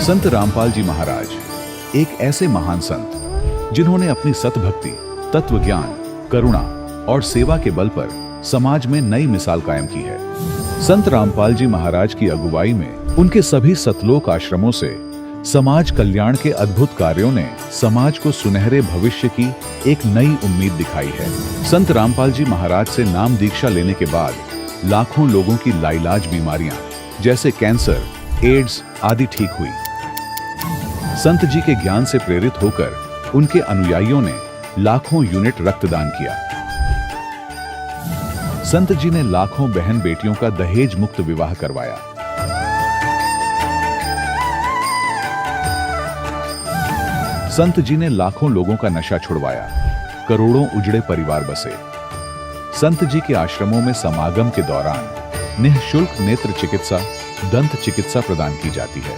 संत रामपाल जी महाराज एक ऐसे महान संत जिन्होंने अपनी सतभक्ति, तत्व ज्ञान, करुणा और सेवा के बल पर समाज में नई मिसाल कायम की है। संत रामपाल जी महाराज की अगुवाई में उनके सभी सतलोक आश्रमों से समाज कल्याण के अद्भुत कार्यों ने समाज को सुनहरे भविष्य की एक नई उम्मीद दिखाई है। संत रामपाल जी महाराज से नाम दीक्षा लेने के बाद लाखों लोगों की लाइलाज बीमारियां जैसे कैंसर, एड्स आदि ठीक हुई। संत जी के ज्ञान से प्रेरित होकर उनके अनुयायियों ने लाखों यूनिट रक्तदान किया। संत जी ने लाखों बहन बेटियों का दहेज मुक्त विवाह करवाया। संत जी ने लाखों लोगों का नशा छुड़वाया, करोड़ों उजड़े परिवार बसे। संत जी के आश्रमों में समागम के दौरान निःशुल्क नेत्र चिकित्सा, दंत चिकित्सा प्रदान की जाती है।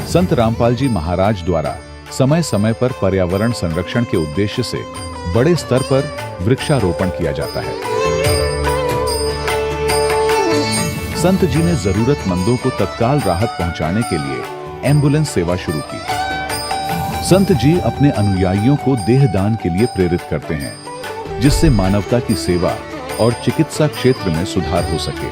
संत रामपाल जी महाराज द्वारा समय समय पर पर्यावरण संरक्षण के उद्देश्य से बड़े स्तर पर वृक्षारोपण किया जाता है। संत जी ने जरूरतमंदों को तत्काल राहत पहुंचाने के लिए एम्बुलेंस सेवा शुरू की। संत जी अपने अनुयायियों को देहदान के लिए प्रेरित करते हैं, जिससे मानवता की सेवा और चिकित्सा क्षेत्र में सुधार हो सके।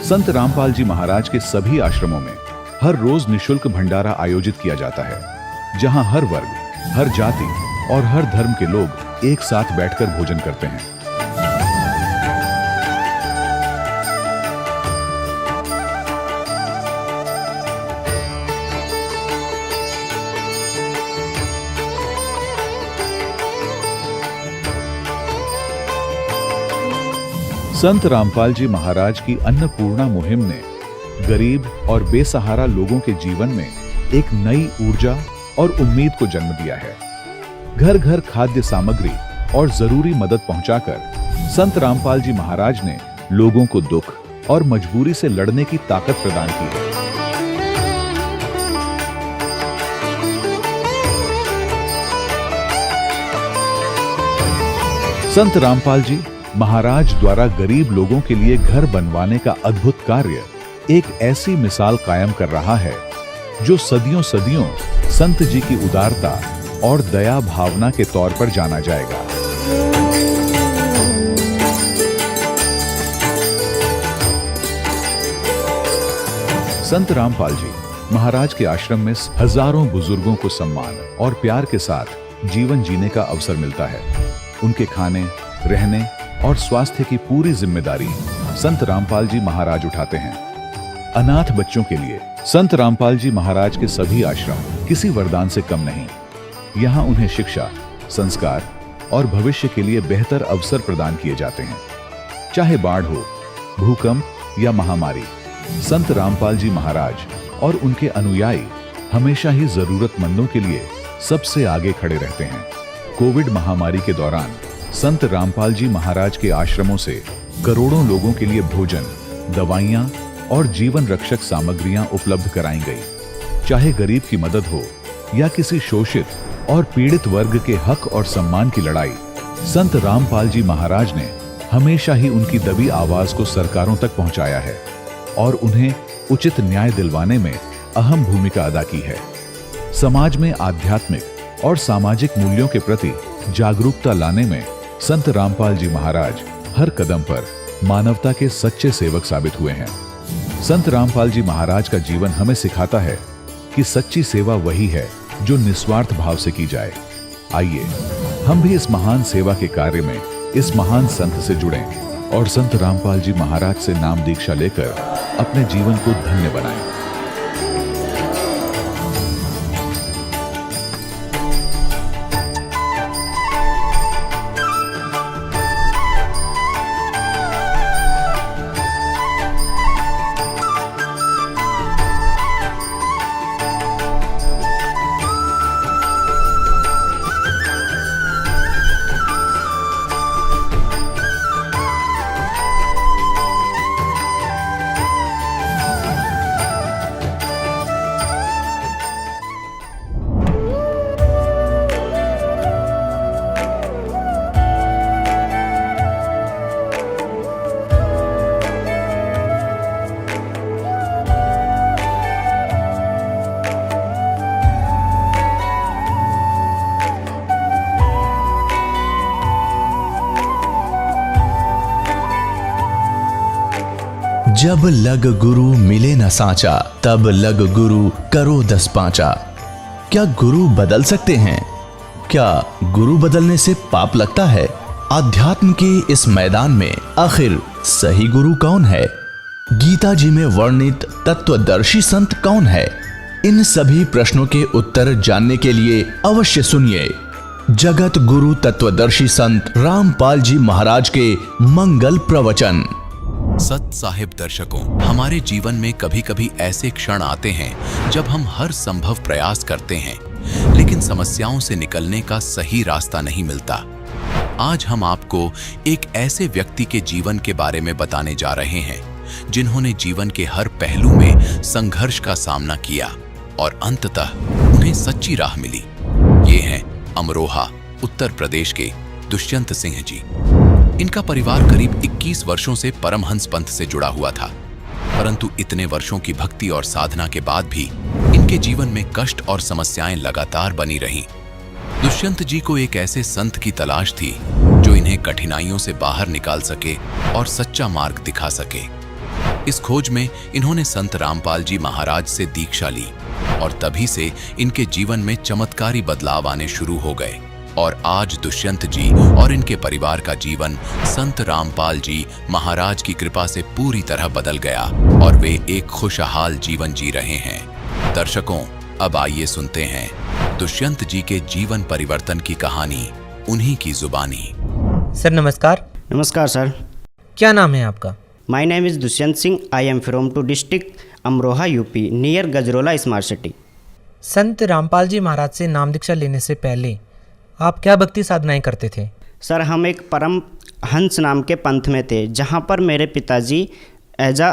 संत रामपाल जी महाराज के सभी आश्रमों में हर रोज निःशुल्क भंडारा आयोजित किया जाता है, जहां हर वर्ग, हर जाति और हर धर्म के लोग एक साथ बैठकर भोजन करते हैं। संत रामपाल जी महाराज की अन्नपूर्णा मुहिम ने गरीब और बेसहारा लोगों के जीवन में एक नई ऊर्जा और उम्मीद को जन्म दिया है। घर घर खाद्य सामग्री और जरूरी मदद पहुंचाकर संत रामपाल जी महाराज ने लोगों को दुख और मजबूरी से लड़ने की ताकत प्रदान की है। संत रामपाल जी महाराज द्वारा गरीब लोगों के लिए घर बनवाने का अद्भुत कार्य एक ऐसी मिसाल कायम कर रहा है जो सदियों सदियों संत जी की उदारता और दया भावना के तौर पर जाना जाएगा। संत रामपाल जी महाराज के आश्रम में हजारों बुजुर्गों को सम्मान और प्यार के साथ जीवन जीने का अवसर मिलता है। उनके खाने, रहने और स्वास्थ्य की पूरी जिम्मेदारी संत रामपाल जी महाराज उठाते हैं। अनाथ बच्चों के लिए संत रामपाल जी महाराज के सभी आश्रम किसी वरदान से कम नहीं। यहाँ उन्हें शिक्षा, संस्कार और भविष्य के लिए बेहतर अवसर प्रदान किए जाते हैं। चाहे बाढ़ हो, भूकंप या महामारी, संत रामपाल जी महाराज और उनके अनुयायी हमेशा ही जरूरतमंदों के लिए सबसे आगे खड़े रहते हैं। कोविड महामारी के दौरान संत रामपाल जी महाराज के आश्रमों से करोड़ों लोगों के लिए भोजन, दवाइयां और जीवन रक्षक सामग्रियां उपलब्ध कराई गई। चाहे गरीब की मदद हो या किसी शोषित और पीड़ित वर्ग के हक और सम्मान की लड़ाई, संत रामपाल जी महाराज ने हमेशा ही उनकी दबी आवाज को सरकारों तक पहुंचाया है और उन्हें उचित न्याय दिलवाने में अहम भूमिका अदा की है। समाज में आध्यात्मिक और सामाजिक मूल्यों के प्रति जागरूकता लाने में संत रामपाल जी महाराज हर कदम पर मानवता के सच्चे सेवक साबित हुए हैं। संत रामपाल जी महाराज का जीवन हमें सिखाता है कि सच्ची सेवा वही है जो निस्वार्थ भाव से की जाए। आइए हम भी इस महान सेवा के कार्य में इस महान संत से जुड़ें और संत रामपाल जी महाराज से नाम दीक्षा लेकर अपने जीवन को धन्य बनाएं। जब लग गुरु मिले न साचा, तब लग गुरु करो 10 पांचा। क्या गुरु बदल सकते हैं? क्या गुरु बदलने से पाप लगता है? अध्यात्म के इस मैदान में आखिर सही गुरु कौन है? गीता जी में वर्णित तत्वदर्शी संत कौन है? इन सभी प्रश्नों के उत्तर जानने के लिए अवश्य सुनिए जगत गुरु तत्वदर्शी संत रामपाल जी महाराज के मंगल प्रवचन। सत साहिब दर्शकों, हमारे जीवन में कभी कभी ऐसे क्षण आते हैं जब हम हर संभव प्रयास करते हैं, लेकिन समस्याओं से निकलने का सही रास्ता नहीं मिलता। आज हम आपको एक ऐसे व्यक्ति के जीवन के बारे में बताने जा रहे हैं जिन्होंने जीवन के हर पहलू में संघर्ष का सामना किया और अंततः उन्हें सच्ची राह मिली। ये हैं अमरोहा, उत्तर प्रदेश के दुष्यंत सिंह जी। इनका परिवार करीब 21 वर्षों से परमहंस पंथ से जुड़ा हुआ था, परंतु इतने वर्षों की भक्ति और साधना के बाद भी इनके जीवन में कष्ट और समस्याएं लगातार बनी रहीं। दुष्यंत जी को एक ऐसे संत की तलाश थी जो इन्हें कठिनाइयों से बाहर निकाल सके और सच्चा मार्ग दिखा सके। इस खोज में इन्होंने संत रामपाल जी महाराज से दीक्षा ली और तभी से इनके जीवन में चमत्कारी बदलाव आने शुरू हो गए और आज दुष्यंत जी और इनके परिवार का जीवन संत रामपाल जी महाराज की कृपा से पूरी तरह बदल गया और वे एक खुशहाल जीवन जी रहे हैं। दर्शकों, अब आइए सुनते हैं दुष्यंत जी के जीवन परिवर्तन की कहानी उन्हीं की जुबानी। सर नमस्कार। नमस्कार सर। क्या नाम है आपका? My name is Dushyant Singh. I am from to district Amroha UP near Gajraula smart city. Sant Rampal जी महाराज से नाम दीक्षा लेने से पहले आप क्या भक्ति साधनाएं करते थे? सर हम एक परम हंस नाम के पंथ में थे जहाँ पर मेरे पिताजी एज अ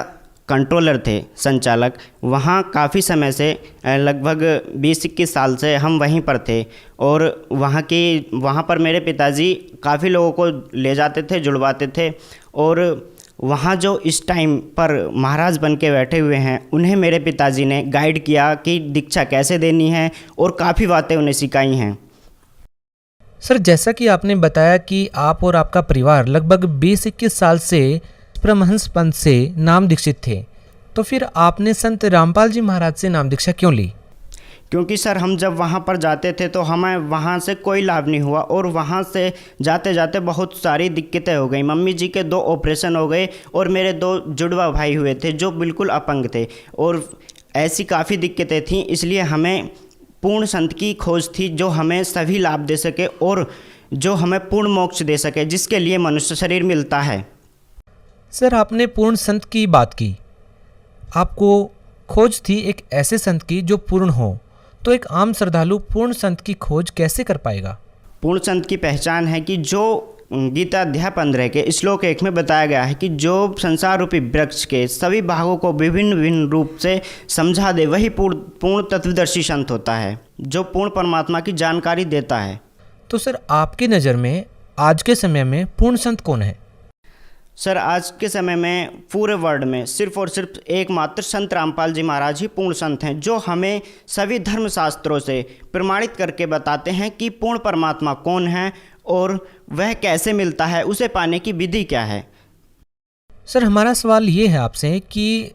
कंट्रोलर थे, संचालक। वहाँ काफ़ी समय से लगभग 20-21 साल से हम वहीं पर थे और वहाँ पर मेरे पिताजी काफ़ी लोगों को ले जाते थे, जुड़वाते थे और वहाँ जो इस टाइम पर महाराज बन के बैठे हुए हैं उन्हें मेरे पिताजी ने गाइड किया कि दीक्षा कैसे देनी है और काफ़ी बातें उन्हें सिखाई हैं। सर जैसा कि आपने बताया कि आप और आपका परिवार लगभग 20-21 साल से परमहंस पंथ से नाम दीक्षित थे, तो फिर आपने संत रामपाल जी महाराज से नाम दीक्षा क्यों ली? क्योंकि सर हम जब वहाँ पर जाते थे तो हमें वहाँ से कोई लाभ नहीं हुआ और वहाँ से जाते जाते बहुत सारी दिक्कतें हो गई। मम्मी जी के 2 ऑपरेशन हो गए और मेरे 2 जुड़वा भाई हुए थे जो बिल्कुल अपंग थे और ऐसी काफ़ी दिक्कतें थीं। इसलिए हमें पूर्ण संत की खोज थी जो हमें सभी लाभ दे सके और जो हमें पूर्ण मोक्ष दे सके, जिसके लिए मनुष्य शरीर मिलता है। सर आपने पूर्ण संत की बात की, आपको खोज थी एक ऐसे संत की जो पूर्ण हो, तो एक आम श्रद्धालु पूर्ण संत की खोज कैसे कर पाएगा? पूर्ण संत की पहचान है कि जो गीता अध्याय 15 के श्लोक 1 में बताया गया है कि जो संसार रूपी वृक्ष के सभी भागों को विभिन्न विभिन्न रूप से समझा दे वही पूर्ण तत्वदर्शी संत होता है, जो पूर्ण परमात्मा की जानकारी देता है। तो सर आपकी नज़र में आज के समय में पूर्ण संत कौन है? सर आज के समय में पूरे वर्ल्ड में सिर्फ और सिर्फ एकमात्र संत रामपाल जी महाराज ही पूर्ण संत हैं, जो हमें सभी धर्मशास्त्रों से प्रमाणित करके बताते हैं कि पूर्ण परमात्मा कौन है और वह कैसे मिलता है, उसे पाने की विधि क्या है। सर हमारा सवाल ये है आपसे कि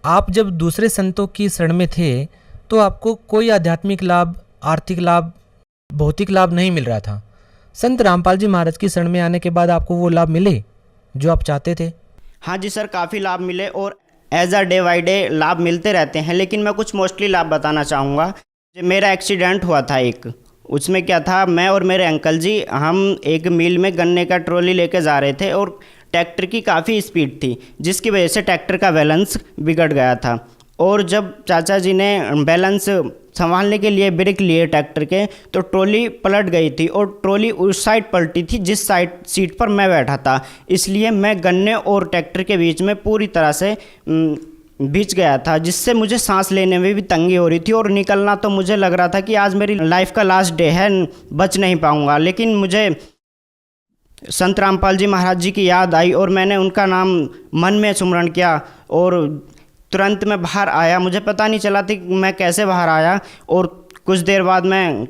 आप जब दूसरे संतों की शरण में थे तो आपको कोई आध्यात्मिक लाभ, आर्थिक लाभ, भौतिक लाभ नहीं मिल रहा था। संत रामपाल जी महाराज की शरण में आने के बाद आपको वो लाभ मिले जो आप चाहते थे? हाँ जी सर, काफ़ी लाभ मिले और as a day by day लाभ मिलते रहते हैं, लेकिन मैं कुछ मोस्टली लाभ बताना चाहूँगा। मेरा एक्सीडेंट हुआ था एक, उसमें क्या था, मैं और मेरे अंकल जी हम एक मिल में गन्ने का ट्रॉली लेके जा रहे थे और ट्रैक्टर की काफ़ी स्पीड थी जिसकी वजह से ट्रैक्टर का बैलेंस बिगड़ गया था और जब चाचा जी ने बैलेंस संभालने के लिए ब्रेक लिए ट्रैक्टर के तो ट्रॉली पलट गई थी और ट्रॉली उस साइड पलटी थी जिस साइड सीट पर मैं बैठा था, इसलिए मैं गन्ने और ट्रैक्टर के बीच में पूरी तरह से भिज गया था, जिससे मुझे सांस लेने में भी तंगी हो रही थी और निकलना तो मुझे लग रहा था कि आज मेरी लाइफ का लास्ट डे है, बच नहीं पाऊँगा। लेकिन मुझे संत रामपाल जी महाराज जी की याद आई और मैंने उनका नाम मन में सुमरण किया और तुरंत मैं बाहर आया। मुझे पता नहीं चला था कि मैं कैसे बाहर आया और कुछ देर बाद मैं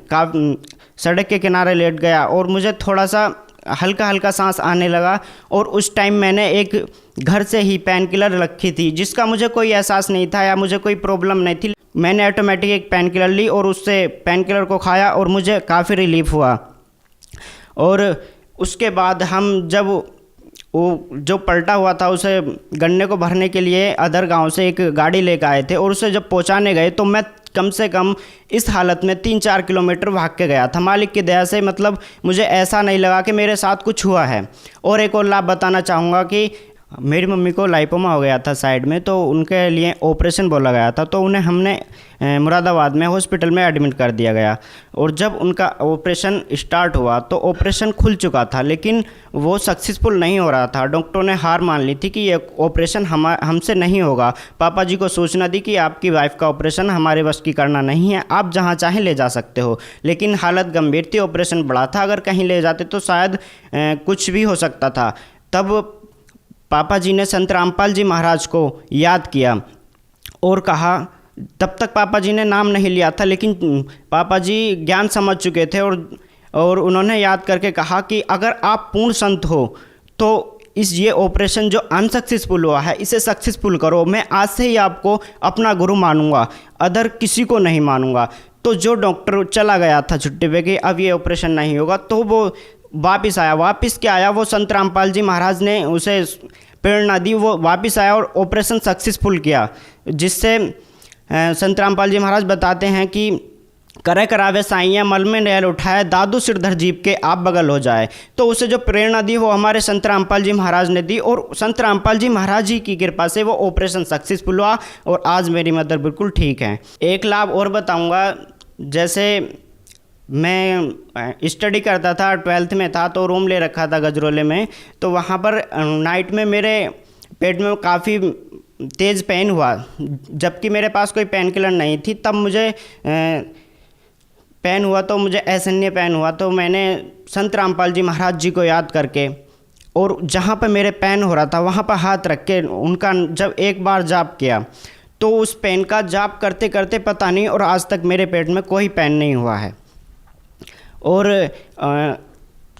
सड़क के किनारे लेट गया और मुझे थोड़ा सा हल्का हल्का सांस आने लगा। और उस टाइम मैंने एक घर से ही पेन किलर रखी थी, जिसका मुझे कोई एहसास नहीं था या मुझे कोई प्रॉब्लम नहीं थी। मैंने ऑटोमेटिक एक पेन किलर ली और उससे पेन किलर को खाया और मुझे काफ़ी रिलीफ हुआ। और उसके बाद हम जब वो जो पलटा हुआ था उसे गन्ने को भरने के लिए अदर गांव से एक गाड़ी लेकर आए थे, और उसे जब पहुंचाने गए तो मैं कम से कम इस हालत में 3-4 किलोमीटर भाग के गया था। मालिक की दया से मतलब मुझे ऐसा नहीं लगा कि मेरे साथ कुछ हुआ है। और एक और लाभ बताना चाहूँगा कि मेरी मम्मी को लाइपोमा हो गया था साइड में, तो उनके लिए ऑपरेशन बोला गया था, तो उन्हें हमने मुरादाबाद में हॉस्पिटल में एडमिट कर दिया गया। और जब उनका ऑपरेशन स्टार्ट हुआ तो ऑपरेशन खुल चुका था, लेकिन वो सक्सेसफुल नहीं हो रहा था। डॉक्टरों ने हार मान ली थी कि ये ऑपरेशन हमसे नहीं होगा। पापा जी को सूचना दी कि आपकी वाइफ का ऑपरेशन हमारे बस की करना नहीं है, आप जहाँ चाहें ले जा सकते हो। लेकिन हालत गंभीर थी, ऑपरेशन बड़ा था, अगर कहीं ले जाते तो शायद कुछ भी हो सकता था। तब पापा जी ने संत रामपाल जी महाराज को याद किया और कहा, तब तक पापा जी ने नाम नहीं लिया था, लेकिन पापा जी ज्ञान समझ चुके थे और उन्होंने याद करके कहा कि अगर आप पूर्ण संत हो तो ये ऑपरेशन जो अनसक्सेसफुल हुआ है इसे सक्सेसफुल करो। मैं आज से ही आपको अपना गुरु मानूंगा, अदर किसी को नहीं मानूंगा। तो जो डॉक्टर चला गया था छुट्टी पे कि अब ये ऑपरेशन नहीं होगा, तो वो वापस आया। वापस क्या आया, वो संत रामपाल जी महाराज ने उसे प्रेरणा दी, वो वापस आया और ऑपरेशन सक्सेसफुल किया। जिससे संत रामपाल जी महाराज बताते हैं कि करे करावे साइयाँ मल में नैल उठाए, दादू सिरधर जीप के आप बगल हो जाए। तो उसे जो प्रेरणा दी वो हमारे संत रामपाल जी महाराज ने दी, और संत रामपाल जी महाराज जी की कृपा से वो ऑपरेशन सक्सेसफुल हुआ और आज मेरी मदर बिल्कुल ठीक है। एक लाभ और बताऊँगा, जैसे मैं स्टडी करता था, 12th में था, तो रूम ले रखा था गजरोले में। तो वहाँ पर नाइट में मेरे पेट में काफ़ी तेज़ पेन हुआ, जबकि मेरे पास कोई पेन किलर नहीं थी। तब मुझे पेन हुआ, तो मुझे असहनीय पेन हुआ। तो मैंने संत रामपाल जी महाराज जी को याद करके और जहाँ पर मेरे पेन हो रहा था वहाँ पर हाथ रख के उनका जब एक बार जाप किया, तो उस पेन का जाप करते करते पता नहीं, और आज तक मेरे पेट में कोई पेन नहीं हुआ है। और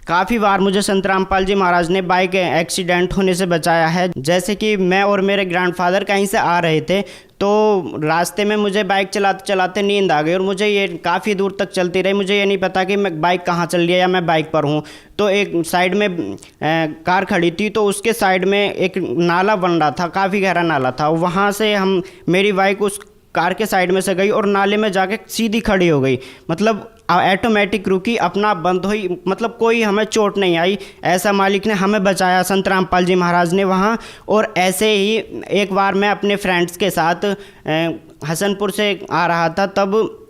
काफ़ी बार मुझे संत रामपाल जी महाराज ने बाइक एक्सीडेंट होने से बचाया है। जैसे कि मैं और मेरे ग्रैंडफादर कहीं से आ रहे थे, तो रास्ते में मुझे बाइक चलाते चलाते नींद आ गई और मुझे ये काफ़ी दूर तक चलती रही। मुझे ये नहीं पता कि मैं बाइक कहाँ चल रही है या मैं बाइक पर हूँ। तो एक साइड में कार खड़ी थी, तो उसके साइड में एक नाला बन रहा था, काफ़ी गहरा नाला था। वहाँ से मेरी बाइक उस कार के साइड में से गई और नाले में जाके सीधी खड़ी हो गई। मतलब ऑटोमेटिक रुकी, अपना बंद हुई, मतलब कोई हमें चोट नहीं आई। ऐसा मालिक ने हमें बचाया, संत रामपाल जी महाराज ने वहाँ। और ऐसे ही एक बार मैं अपने फ्रेंड्स के साथ हसनपुर से आ रहा था, तब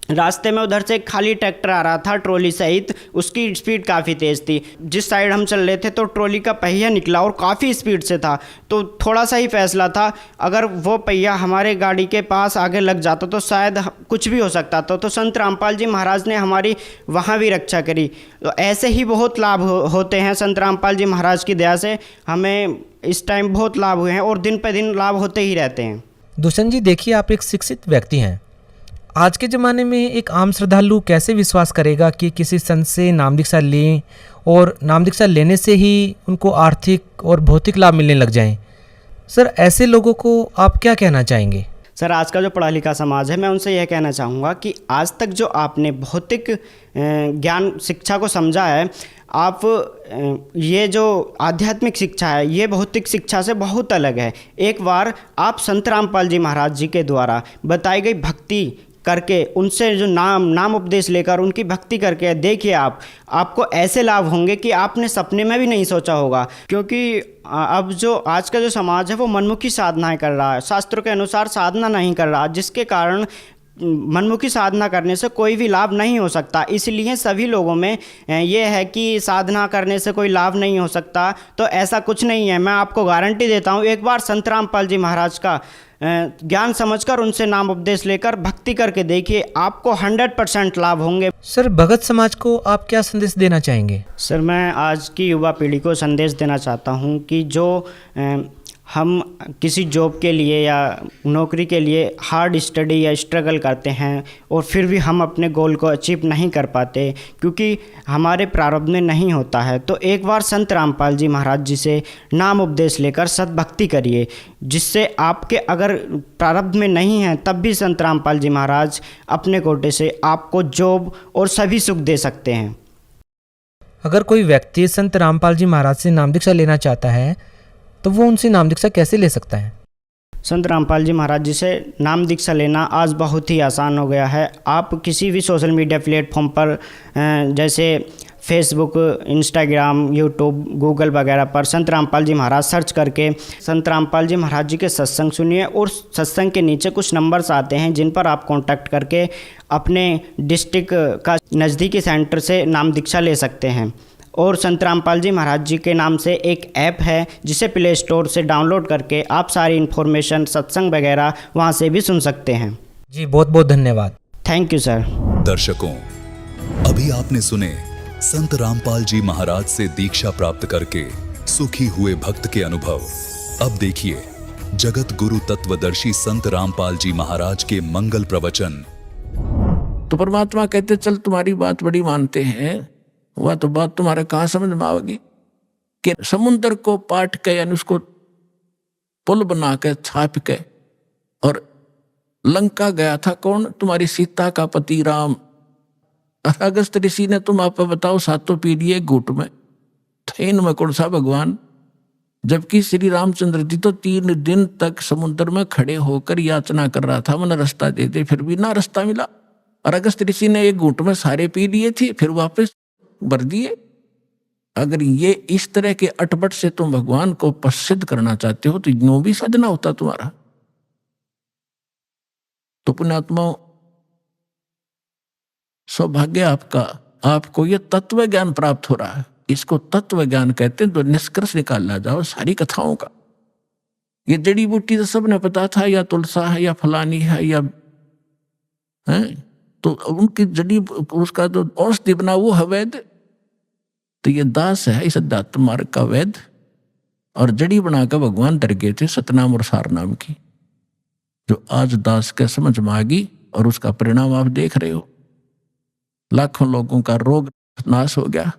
रास्ते में उधर से एक खाली ट्रैक्टर आ रहा था ट्रॉली सहित। उसकी स्पीड काफ़ी तेज़ थी। जिस साइड हम चल रहे थे तो ट्रॉली का पहिया निकला और काफ़ी स्पीड से था। तो थोड़ा सा ही फैसला था, अगर वो पहिया हमारे गाड़ी के पास आगे लग जाता तो शायद कुछ भी हो सकता था। तो संत रामपाल जी महाराज ने हमारी वहाँ भी रक्षा करी। तो ऐसे ही बहुत लाभ होते हैं संत रामपाल जी महाराज की दया से। हमें इस टाइम बहुत लाभ हुए हैं और दिन पर दिन लाभ होते ही रहते हैं। दुष्यंत जी, देखिए आप एक शिक्षित व्यक्ति हैं। आज के ज़माने में एक आम श्रद्धालु कैसे विश्वास करेगा कि किसी संत से नाम दीक्षा लें और नाम दीक्षा लेने से ही उनको आर्थिक और भौतिक लाभ मिलने लग जाएं? सर, ऐसे लोगों को आप क्या कहना चाहेंगे? सर, आज का जो पढ़ा लिखा समाज है, मैं उनसे यह कहना चाहूँगा कि आज तक जो आपने भौतिक ज्ञान शिक्षा को समझा है, आप ये जो आध्यात्मिक शिक्षा है ये भौतिक शिक्षा से बहुत अलग है। एक बार आप संत रामपाल जी महाराज जी के द्वारा बताई गई भक्ति करके, उनसे जो नाम उपदेश लेकर उनकी भक्ति करके देखिए, आपको ऐसे लाभ होंगे कि आपने सपने में भी नहीं सोचा होगा। क्योंकि अब जो आज का जो समाज है वो मनमुखी साधनाएं कर रहा है, शास्त्रों के अनुसार साधना नहीं कर रहा, जिसके कारण मनमुखी साधना करने से कोई भी लाभ नहीं हो सकता। इसलिए सभी लोगों में ये है कि साधना करने से कोई लाभ नहीं हो सकता, तो ऐसा कुछ नहीं है। मैं आपको गारंटी देता हूँ, एक बार संत रामपाल जी महाराज का ज्ञान समझकर उनसे नाम उपदेश लेकर भक्ति करके देखिए, आपको 100% लाभ होंगे। सर, भगत समाज को आप क्या संदेश देना चाहेंगे? सर, मैं आज की युवा पीढ़ी को संदेश देना चाहता हूँ कि जो हम किसी जॉब के लिए या नौकरी के लिए हार्ड स्टडी या स्ट्रगल करते हैं और फिर भी हम अपने गोल को अचीव नहीं कर पाते क्योंकि हमारे प्रारब्ध में नहीं होता है, तो एक बार संत रामपाल जी महाराज जी से नाम उपदेश लेकर सद्भक्ति करिए, जिससे आपके अगर प्रारब्ध में नहीं है तब भी संत रामपाल जी महाराज अपने कोटे से आपको जॉब और सभी सुख दे सकते हैं। अगर कोई व्यक्ति संत रामपाल जी महाराज से नाम दीक्षा लेना चाहता है तो वो उनसे नाम दीक्षा कैसे ले सकता है? संत रामपाल जी महाराज जी से नाम दीक्षा लेना आज बहुत ही आसान हो गया है। आप किसी भी सोशल मीडिया प्लेटफॉर्म पर जैसे फेसबुक, इंस्टाग्राम, यूट्यूब, गूगल वगैरह पर संत रामपाल जी महाराज सर्च करके संत रामपाल जी महाराज जी के सत्संग सुनिए और सत्संग के नीचे कुछ नंबर्स आते हैं जिन पर आप कांटेक्ट करके अपने डिस्ट्रिक्ट का नज़दीकी सेंटर से नाम दीक्षा ले सकते हैं। और संत रामपाल जी महाराज जी के नाम से एक ऐप है जिसे प्ले स्टोर से डाउनलोड करके आप सारी इन्फॉर्मेशन, सत्संग वगैरह वहाँ से भी सुन सकते हैं। जी बहुत बहुत धन्यवाद। Thank you sir. दर्शकों, अभी आपने सुने संत रामपाल जी महाराज से दीक्षा प्राप्त करके सुखी हुए भक्त के अनुभव। अब देखिए जगत गुरु तत्वदर्शी संत रामपाल जी महाराज के मंगल प्रवचन। तो परमात्मा कहते चल तुम्हारी बात बड़ी मानते हैं, वह तो बात तुम्हारे कहाँ समझ में आवेगी कि समुद्र को पाट के यानी उसको पुल बना के छाप के और लंका गया था कौन? तुम्हारी सीता का पति राम। अगस्त ऋषि ने तुम आप बताओ सातों पीढ़ी एक घूट में थे, इनमें कौन सा भगवान? जबकि श्री रामचंद्र जी तो 3 दिन तक समुद्र में खड़े होकर याचना कर रहा था, मैंने रास्ता दे दे, फिर भी ना रास्ता मिला। और अगस्त ऋषि ने एक घूट में सारे पी लिए थे, फिर वापस भर दिए। अगर ये इस तरह के अटपट से तुम भगवान को प्रसिद्ध करना चाहते हो तो यूं भी साधना होता तुम्हारा। तो पुण्यात्माओं, सौभाग्य आपका, आपको ये तत्व ज्ञान प्राप्त हो रहा है। इसको तत्व ज्ञान कहते हैं। तो निष्कर्ष निकालना जाओ सारी कथाओं का। ये जड़ी बूटी तो सबने पता था, या तुलसा है या फलानी है या है, तो उनकी जड़ी उसका तो औषधि बना वो है वैद्य। तो ये दास है इस अध्यात्म मार्ग का वैद्य, और जड़ी बनाकर भगवान डर गए थे सतनाम और सारनाम की, जो आज दास के समझ में आ गई। और उसका परिणाम आप देख रहे हो, लाखों लोगों का रोग नाश हो गया,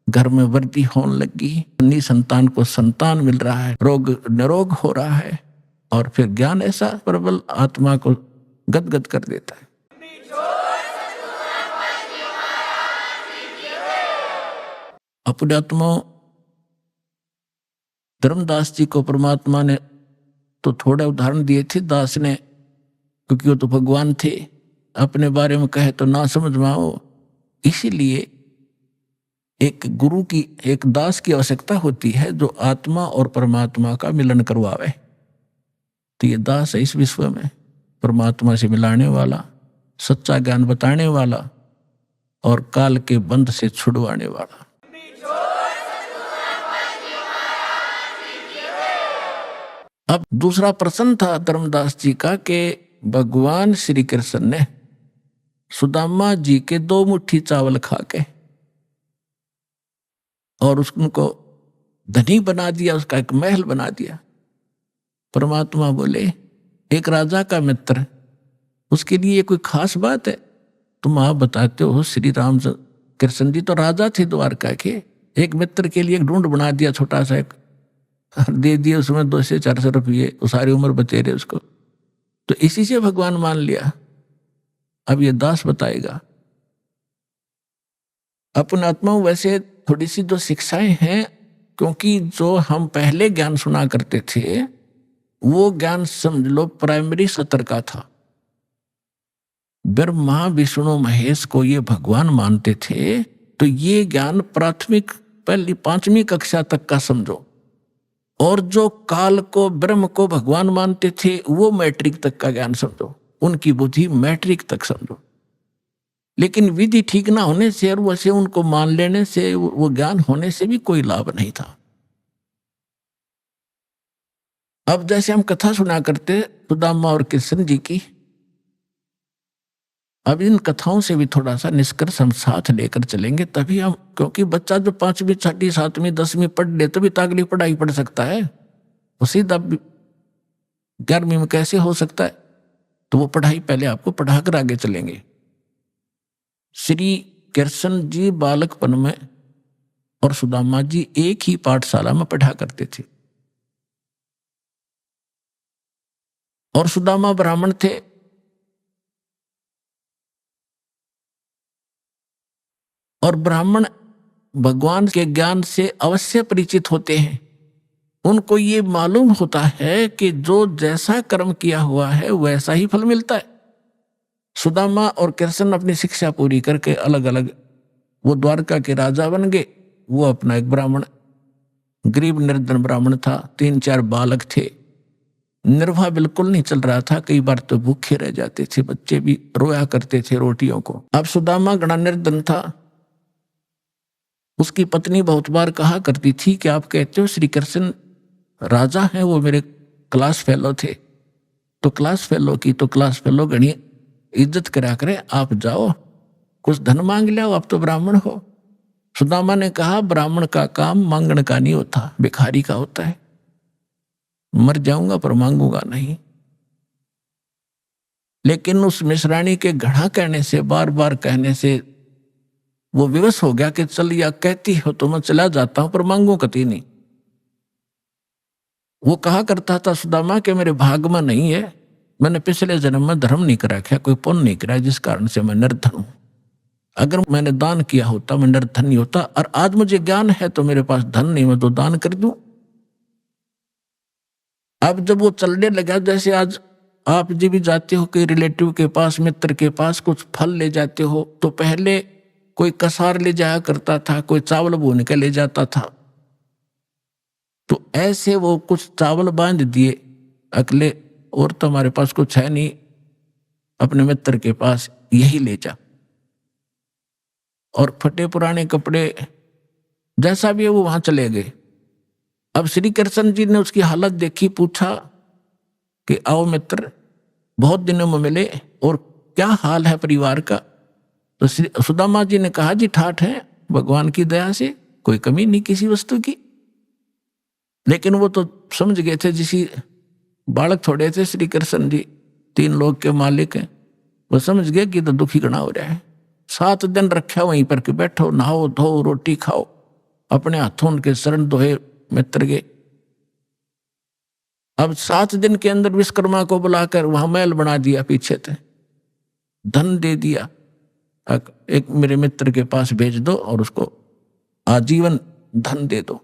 घर में वृद्धि होने लगी, अपनी संतान को संतान मिल रहा है, रोग निरोग हो रहा है। और फिर ज्ञान ऐसा प्रबल आत्मा को गदगद कर देता है। अपने आत्मा धर्मदास जी को परमात्मा ने तो थोड़े उदाहरण दिए थे दास ने, क्योंकि वो तो भगवान थे, अपने बारे में कहे तो ना समझ में आओ। इसीलिए एक गुरु की, एक दास की आवश्यकता होती है जो आत्मा और परमात्मा का मिलन करवावे। तो ये दास है इस विश्व में परमात्मा से मिलाने वाला, सच्चा ज्ञान बताने वाला और काल के बंध से छुड़वाने वाला। अब दूसरा प्रश्न था धर्मदास जी का कि भगवान श्री कृष्ण ने सुदामा जी के 2 मुट्ठी चावल खा के और उनको धनी बना दिया, उसका एक महल बना दिया। परमात्मा बोले एक राजा का मित्र, उसके लिए ये कोई खास बात है? तुम आप बताते हो श्री राम कृष्ण जी तो राजा थे द्वारका के, एक मित्र के लिए एक ढूंढ बना दिया छोटा सा, एक दे दिए उसमें 200 से 400 रुपये, वो सारी उम्र बतेरे उसको, तो इसी से भगवान मान लिया। अब ये दास बताएगा। अपन आत्माओं वैसे थोड़ी सी जो शिक्षाएं हैं, क्योंकि जो हम पहले ज्ञान सुना करते थे वो ज्ञान समझ लो प्राइमरी सत्र का था। ब्रह्मा विष्णु महेश को ये भगवान मानते थे, तो ये ज्ञान प्राथमिक पहली 5वीं कक्षा तक का समझो। और जो काल को ब्रह्म को भगवान मानते थे वो मैट्रिक तक का ज्ञान समझो, उनकी बुद्धि मैट्रिक तक समझो। लेकिन विधि ठीक ना होने से और वैसे उनको मान लेने से, वो ज्ञान होने से भी कोई लाभ नहीं था। अब जैसे हम कथा सुना करते सुदामा और कृष्ण जी की, अब इन कथाओं से भी थोड़ा सा निष्कर्ष हम साथ लेकर चलेंगे, तभी हम, क्योंकि बच्चा जो 5वीं 6वीं 7वीं 10वीं पढ़ ले तभी तो अगली पढ़ाई पढ़ सकता है। वो सीधा 11वीं में कैसे हो सकता है? तो वो पढ़ाई पहले आपको पढ़ाकर आगे चलेंगे। श्री कृष्ण जी बालकपन में और सुदामा जी एक ही पाठशाला में पढ़ा करते थे। और सुदामा ब्राह्मण थे, और ब्राह्मण भगवान के ज्ञान से अवश्य परिचित होते हैं। उनको ये मालूम होता है कि जो जैसा कर्म किया हुआ है वैसा ही फल मिलता है। सुदामा और कृष्ण अपनी शिक्षा पूरी करके अलग अलग वो द्वारका के राजा बन गए। वो अपना एक ब्राह्मण, गरीब निर्धन ब्राह्मण था, 3-4 बालक थे, निर्वाह बिल्कुल नहीं चल रहा था, कई बार तो भूखे रह जाते थे, बच्चे भी रोया करते थे रोटियों को। अब सुदामा गणा निर्धन था। उसकी पत्नी बहुत बार कहा करती थी कि आप कहते हो श्री कृष्ण राजा हैं, वो मेरे क्लास फेलो थे, तो क्लास फेलो की तो क्लास फेलो गणी इज्जत करा करे, आप जाओ कुछ धन मांग लिया, आप तो ब्राह्मण हो। सुदामा ने कहा ब्राह्मण का काम मांगने का नहीं होता, भिखारी का होता है। मर जाऊंगा पर मांगूंगा नहीं। लेकिन उस मिश्राणी के घड़ा कहने से, बार बार कहने से वो विवश हो गया कि चल या कहती हो तो मैं चला जाता हूं पर मांगू कति नहीं। वो कहा करता था सुदामा कि मेरे भाग में नहीं है, मैंने पिछले जन्म में धर्म नहीं करा, क्या कोई पुण्य नहीं करा, जिस कारण से मैं निर्धन हूं। अगर मैंने दान किया होता मैं निर्धन नहीं होता, और आज मुझे ज्ञान है तो मेरे पास धन नहीं, मैं तो दान कर दूं। अब जब वो चलने लगा, जैसे आज आप जी भी जाते हो कि रिलेटिव के पास, मित्र के पास कुछ फल ले जाते हो, तो पहले कोई कसार ले जाया करता था, कोई चावल भून के ले जाता था। तो ऐसे वो कुछ चावल बांध दिए अकेले, और तो हमारे पास कुछ है नहीं, अपने मित्र के पास यही ले जा। और फटे पुराने कपड़े जैसा भी है वो वहां चले गए। अब श्री कृष्ण जी ने उसकी हालत देखी, पूछा कि आओ मित्र, बहुत दिनों में मिले और क्या हाल है परिवार का? तो श्री सुदामा जी ने कहा जी ठाठ है, भगवान की दया से कोई कमी नहीं किसी वस्तु की। लेकिन वो तो समझ गए थे, जिसी बालक थोड़े थे श्री कृष्ण जी, 3 लोग के मालिक हैं, वो समझ गए कि तो दुखी गणा हो रहा है। 7 दिन रखा वहीं पर कि बैठो, नहाओ धो, रोटी खाओ, अपने हाथों उनके शरण दोहे मित्र गए। अब 7 दिन के अंदर विश्वकर्मा को बुलाकर वहां महल बना दिया, पीछे थे, धन दे दिया, एक मेरे मित्र के पास भेज दो और उसको आजीवन धन दे दो।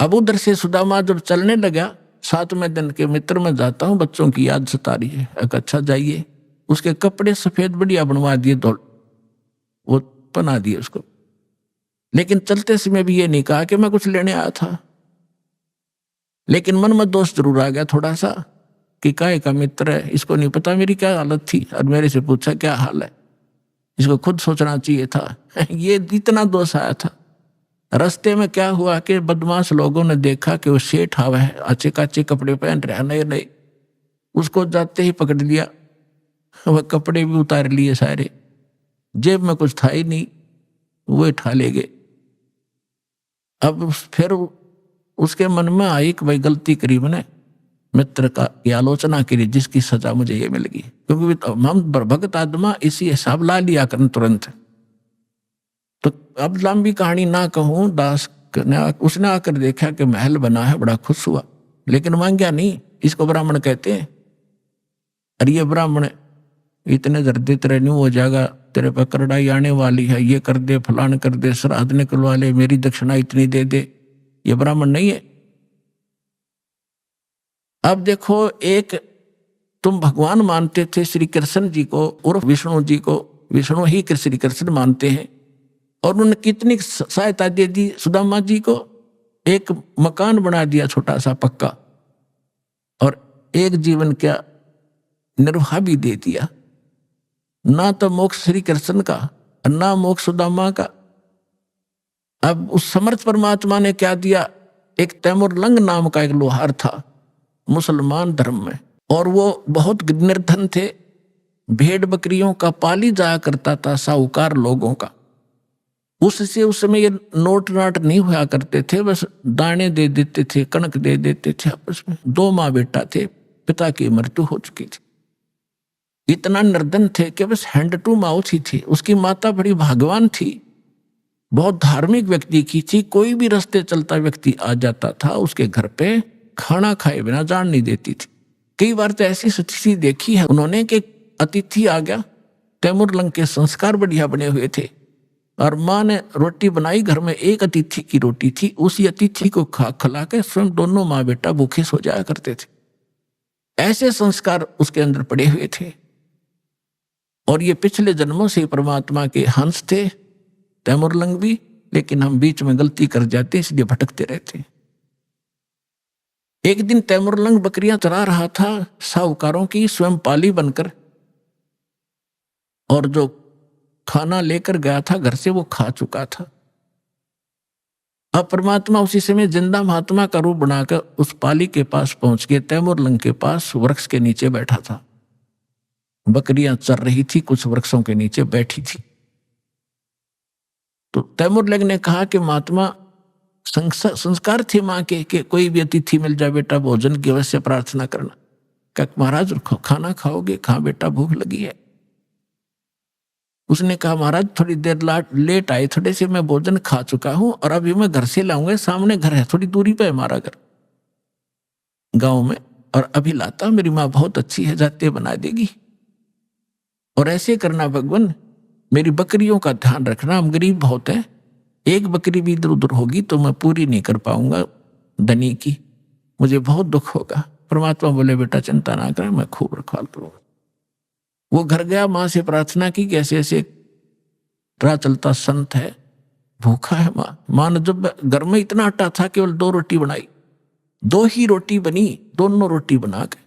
अब उधर से सुदामा जब चलने लगा, 7वें दिन के मित्र में जाता हूं, बच्चों की याद सता रही है। अच्छा जाइए। उसके कपड़े सफेद बढ़िया बनवा दिए, धोल वो बना दिए उसको। लेकिन चलते समय भी ये नहीं कहा कि मैं कुछ लेने आया था। लेकिन मन में दोष जरूर आ गया थोड़ा सा कि काहे का मित्र है, इसको नहीं पता मेरी क्या हालत थी, और मेरे से पूछा क्या हाल है, इसको खुद सोचना चाहिए था। ये इतना दोष आया था। रास्ते में क्या हुआ कि बदमाश लोगों ने देखा कि वो सेठ आवा है, अच्छे काचे कपड़े पहन रहा, नए नए, उसको जाते ही पकड़ लिया। वह कपड़े भी उतार लिए सारे, जेब में कुछ था ही नहीं, वो उठा ले गए। अब फिर उसके मन में आई कि भाई गलती करी मैंने, मित्र का की आलोचना करी, जिसकी सजा मुझे ये मिल गई। क्योंकि हम भगत आत्मा इसी हिसाब ला लिया करन तुरंत। तो अब लंबी कहानी ना कहूं, दास उसने आकर देखा कि महल बना है, बड़ा खुश हुआ, लेकिन मांगा नहीं। इसको ब्राह्मण कहते हैं। अरे ये ब्राह्मण इतने जर्दे तेरे नहीं हो जाएगा, तेरे पर करड़ाई आने वाली है, ये कर दे, फलान कर दे, श्राद्ध निकलवा ले, मेरी दक्षिणा इतनी दे दे। ये ब्राह्मण नहीं है। अब देखो, एक तुम भगवान मानते थे श्री कृष्ण जी को उर्फ विष्णु जी को, विष्णु ही श्री कृष्ण मानते हैं, और उन्होंने कितनी सहायता दे दी सुदामा जी को। एक मकान बना दिया छोटा सा पक्का, और एक जीवन का निर्वाह भी दे दिया। ना तो मोक्ष श्री कृष्ण का, ना मोक्ष सुदामा का। अब उस समर्थ परमात्मा ने क्या दिया, एक तैमूर लंग नाम का एक लोहार था मुसलमान धर्म में, और वो बहुत निर्धन थे, भेड़ बकरियों का पाली जाया करता था, साहूकार लोगों का। उससे उस समय ये नोट नाट नहीं हुआ करते थे, बस दाने दे देते थे, कणक दे देते थे आपस में। 2 माँ बेटा थे, पिता की मृत्यु हो चुकी थी। इतना निर्धन थे कि बस हैंड टू माउथ ही थी। उसकी माता बड़ी भाग्यवान थी, बहुत धार्मिक व्यक्ति की थी। कोई भी रास्ते चलता व्यक्ति आ जाता था, उसके घर पे खाना खाए बिना जान नहीं देती थी। कई बार तो ऐसी स्थिति देखी है उन्होंने कि अतिथि आ गया, तैमूर लंग के संस्कार बढ़िया बने हुए थे, और माँ ने रोटी बनाई, घर में एक अतिथि की रोटी थी, उसी अतिथि को खिला के स्वयं दोनों माँ बेटा भूखे सो जाया करते थे। ऐसे संस्कार उसके अंदर पड़े हुए थे। और ये पिछले जन्मों से परमात्मा के हंस थे तैमूर लंग भी, लेकिन हम बीच में गलती कर जाते इसलिए भटकते रहते। एक दिन तैमूर लंग बकरियां चरा रहा था साहूकारों की, स्वयं पाली बनकर, और जो खाना लेकर गया था घर से वो खा चुका था। अब परमात्मा उसी समय जिंदा महात्मा का रूप बनाकर उस पाली के पास पहुंच के तैमूर लंग के पास वृक्ष के नीचे बैठा था। बकरियां चर रही थी, कुछ वृक्षों के नीचे बैठी थी। तो तैमूर लंग ने कहा कि महात्मा, संस्कार थे माँ के कि कोई भी अतिथि मिल जाए बेटा भोजन की अवश्य प्रार्थना करना। क्या महाराज खाना खाओगे? कहाँ बेटा, भूख लगी है। उसने कहा महाराज थोड़ी देर लेट आए थोड़े से, मैं भोजन खा चुका हूं और अभी मैं घर से लाऊंगा, सामने घर है, थोड़ी दूरी पे है हमारा घर गांव में, और अभी लाता, मेरी माँ बहुत अच्छी है, जाते बना देगी। और ऐसे करना भगवान, मेरी बकरियों का ध्यान रखना, हम गरीब बहुत है, एक बकरी भी इधर उधर होगी तो मैं पूरी नहीं कर पाऊंगा धनी की, मुझे बहुत दुख होगा। परमात्मा बोले बेटा चिंता ना करें, मैं खूब रखवाल करूंगा। वो घर गया, माँ से प्रार्थना की कि ऐसे ऐसे राह चलता संत है, भूखा है माँ। माँ ने जब घर में इतना आटा था, केवल 2 रोटी बनाई, 2 ही रोटी बनी, दोनों रोटी बना के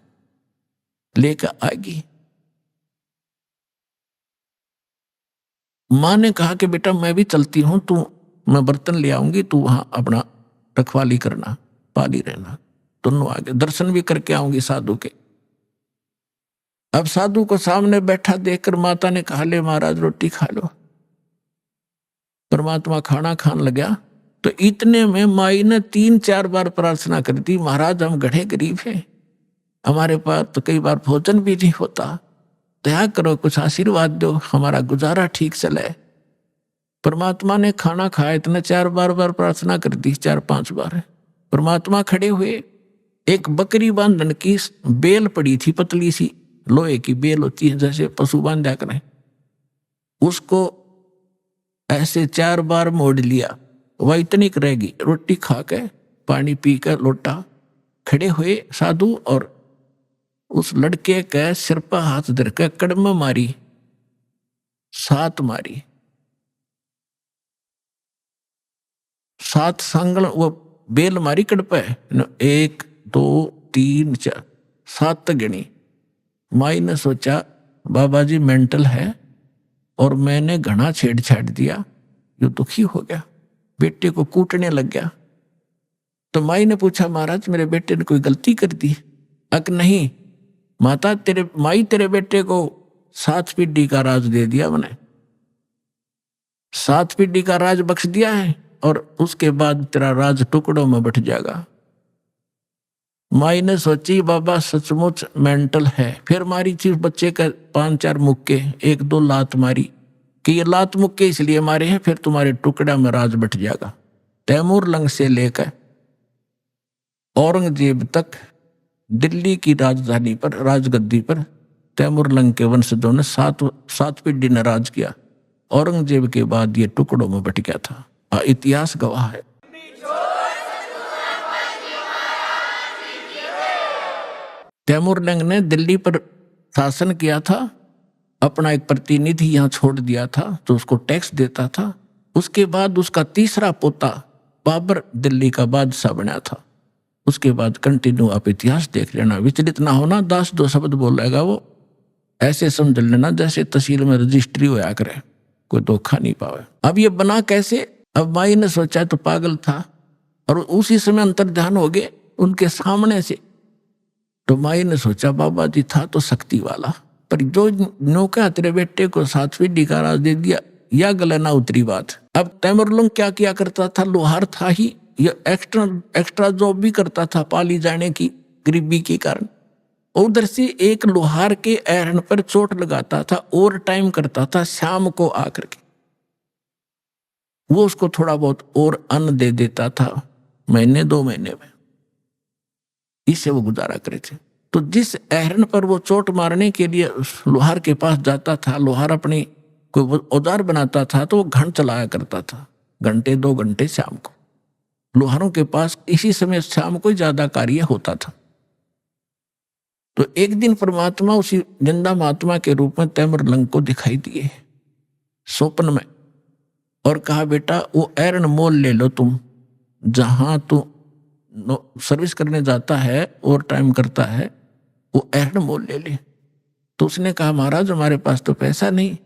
लेकर आएगी। माँ ने कहा कि बेटा मैं भी चलती हूं, मैं बर्तन ले आऊंगी, तू वहां अपना रखवाली करना, पाली रहना। दोनों आगे दर्शन भी करके आऊंगी साधु के। अब साधु को सामने बैठा देखकर माता ने कहा ले महाराज रोटी खा लो। परमात्मा खाना खान लगा तो इतने में माई ने 3-4 बार प्रार्थना कर दी, महाराज हम गढ़े गरीब हैं, हमारे पास तो कई बार भोजन भी नहीं होता, दया करो, कुछ आशीर्वाद दो, हमारा गुजारा ठीक चले। परमात्मा ने खाना खाया, इतना 4 बार प्रार्थना कर दी, 4-5 बार। परमात्मा खड़े हुए, एक बकरी बांधन की बेल पड़ी थी, पतली सी लोहे की बेल होती है जैसे पशु बांधा करें, उसको ऐसे 4 बार मोड़ लिया, वह इतनी रहेगी। रोटी खा के पानी पी कर लोटा खड़े हुए साधु, और उस लड़के के सिर पर हाथ धर के कड़म मारी, 7 मारी, 7 सांगल वो बेल मारी कड़ पे, 1 2 3 4 7 तक गिनी। माई ने सोचा बाबा जी मेंटल है और मैंने घना छेड़छाड़ दिया, जो दुखी हो गया, बेटे को कूटने लग गया। तो माई ने पूछा महाराज मेरे बेटे ने कोई गलती कर दी? अक नहीं माता, तेरे बेटे को 7 पीढ़ी का राज दे दिया मैंने, 7 पीढ़ी का राज बख्श दिया है, और उसके बाद तेरा राज टुकड़ों में बट जाएगा। माई ने सोची बाबा सचमुच मेंटल है, फिर मारी थी बच्चे का 5-4 मुक्के, 1-2 लात मारी कि ये लात मुक्के इसलिए मारे हैं, फिर तुम्हारे टुकड़ा में राज बट जाएगा। तैमूर लंग से लेकर औरंगजेब तक दिल्ली की राजधानी पर, राजगद्दी पर तैमूर लंग के वंशजों ने 7 पीढ़ी ने राज किया। औरंगजेब के बाद ये टुकड़ों में बट गया था, इतिहास गवाह है। तैमूर लंग ने दिल्ली पर शासन किया था, अपना एक प्रतिनिधि यहाँ छोड़ दिया था तो उसको टैक्स देता था। उसके बाद उसका तीसरा पोता बाबर दिल्ली का बादशाह बना था। उसके बाद कंटिन्यू आप इतिहास देख लेना, विचलित ना होना, 10-2 शब्द बोलेगा वो, ऐसे समझ लेना जैसे तहसील में रजिस्ट्री होया करे, कोई धोखा नहीं पावे। अब ये बना कैसे? अब माई ने सोचा तो पागल था, और उसी समय अंतर ध्यान हो गए उनके सामने से। तो माई ने सोचा बाबा जी था तो शक्ति वाला, पर जो नौका तेरे बेटे को 7 पीढ़ी का राज दे दिया, या गले ना उतरी बात। अब तैमूरलंग क्या किया करता था, लोहार था ही, ये एक्स्ट्रा जॉब भी करता था पाली जाने की गरीबी के कारण। उधर से एक लोहार के एरन पर चोट लगाता था, ओवर टाइम करता था शाम को आकर के, वो उसको थोड़ा बहुत और अन्न दे देता था महीने 2 महीने में, इससे वो गुजारा करे थे। तो जिस एरन पर वो चोट मारने के लिए उस लोहार के पास जाता था, लोहार अपनी कोई औजार बनाता था तो वो घंट चलाया करता था, घंटे 2 घंटे शाम को। लोहारों के पास इसी समय शाम को ज्यादा कार्य होता था। तो एक दिन परमात्मा उसी जिंदा महात्मा के रूप में तैमूरलंग को दिखाई दिए स्वप्न में, और कहा बेटा वो एरन मोल ले लो तुम, जहां तू सर्विस करने जाता है और टाइम करता है, वो एरन मोल ले ले। तो उसने कहा महाराज हमारे पास तो पैसा नहीं,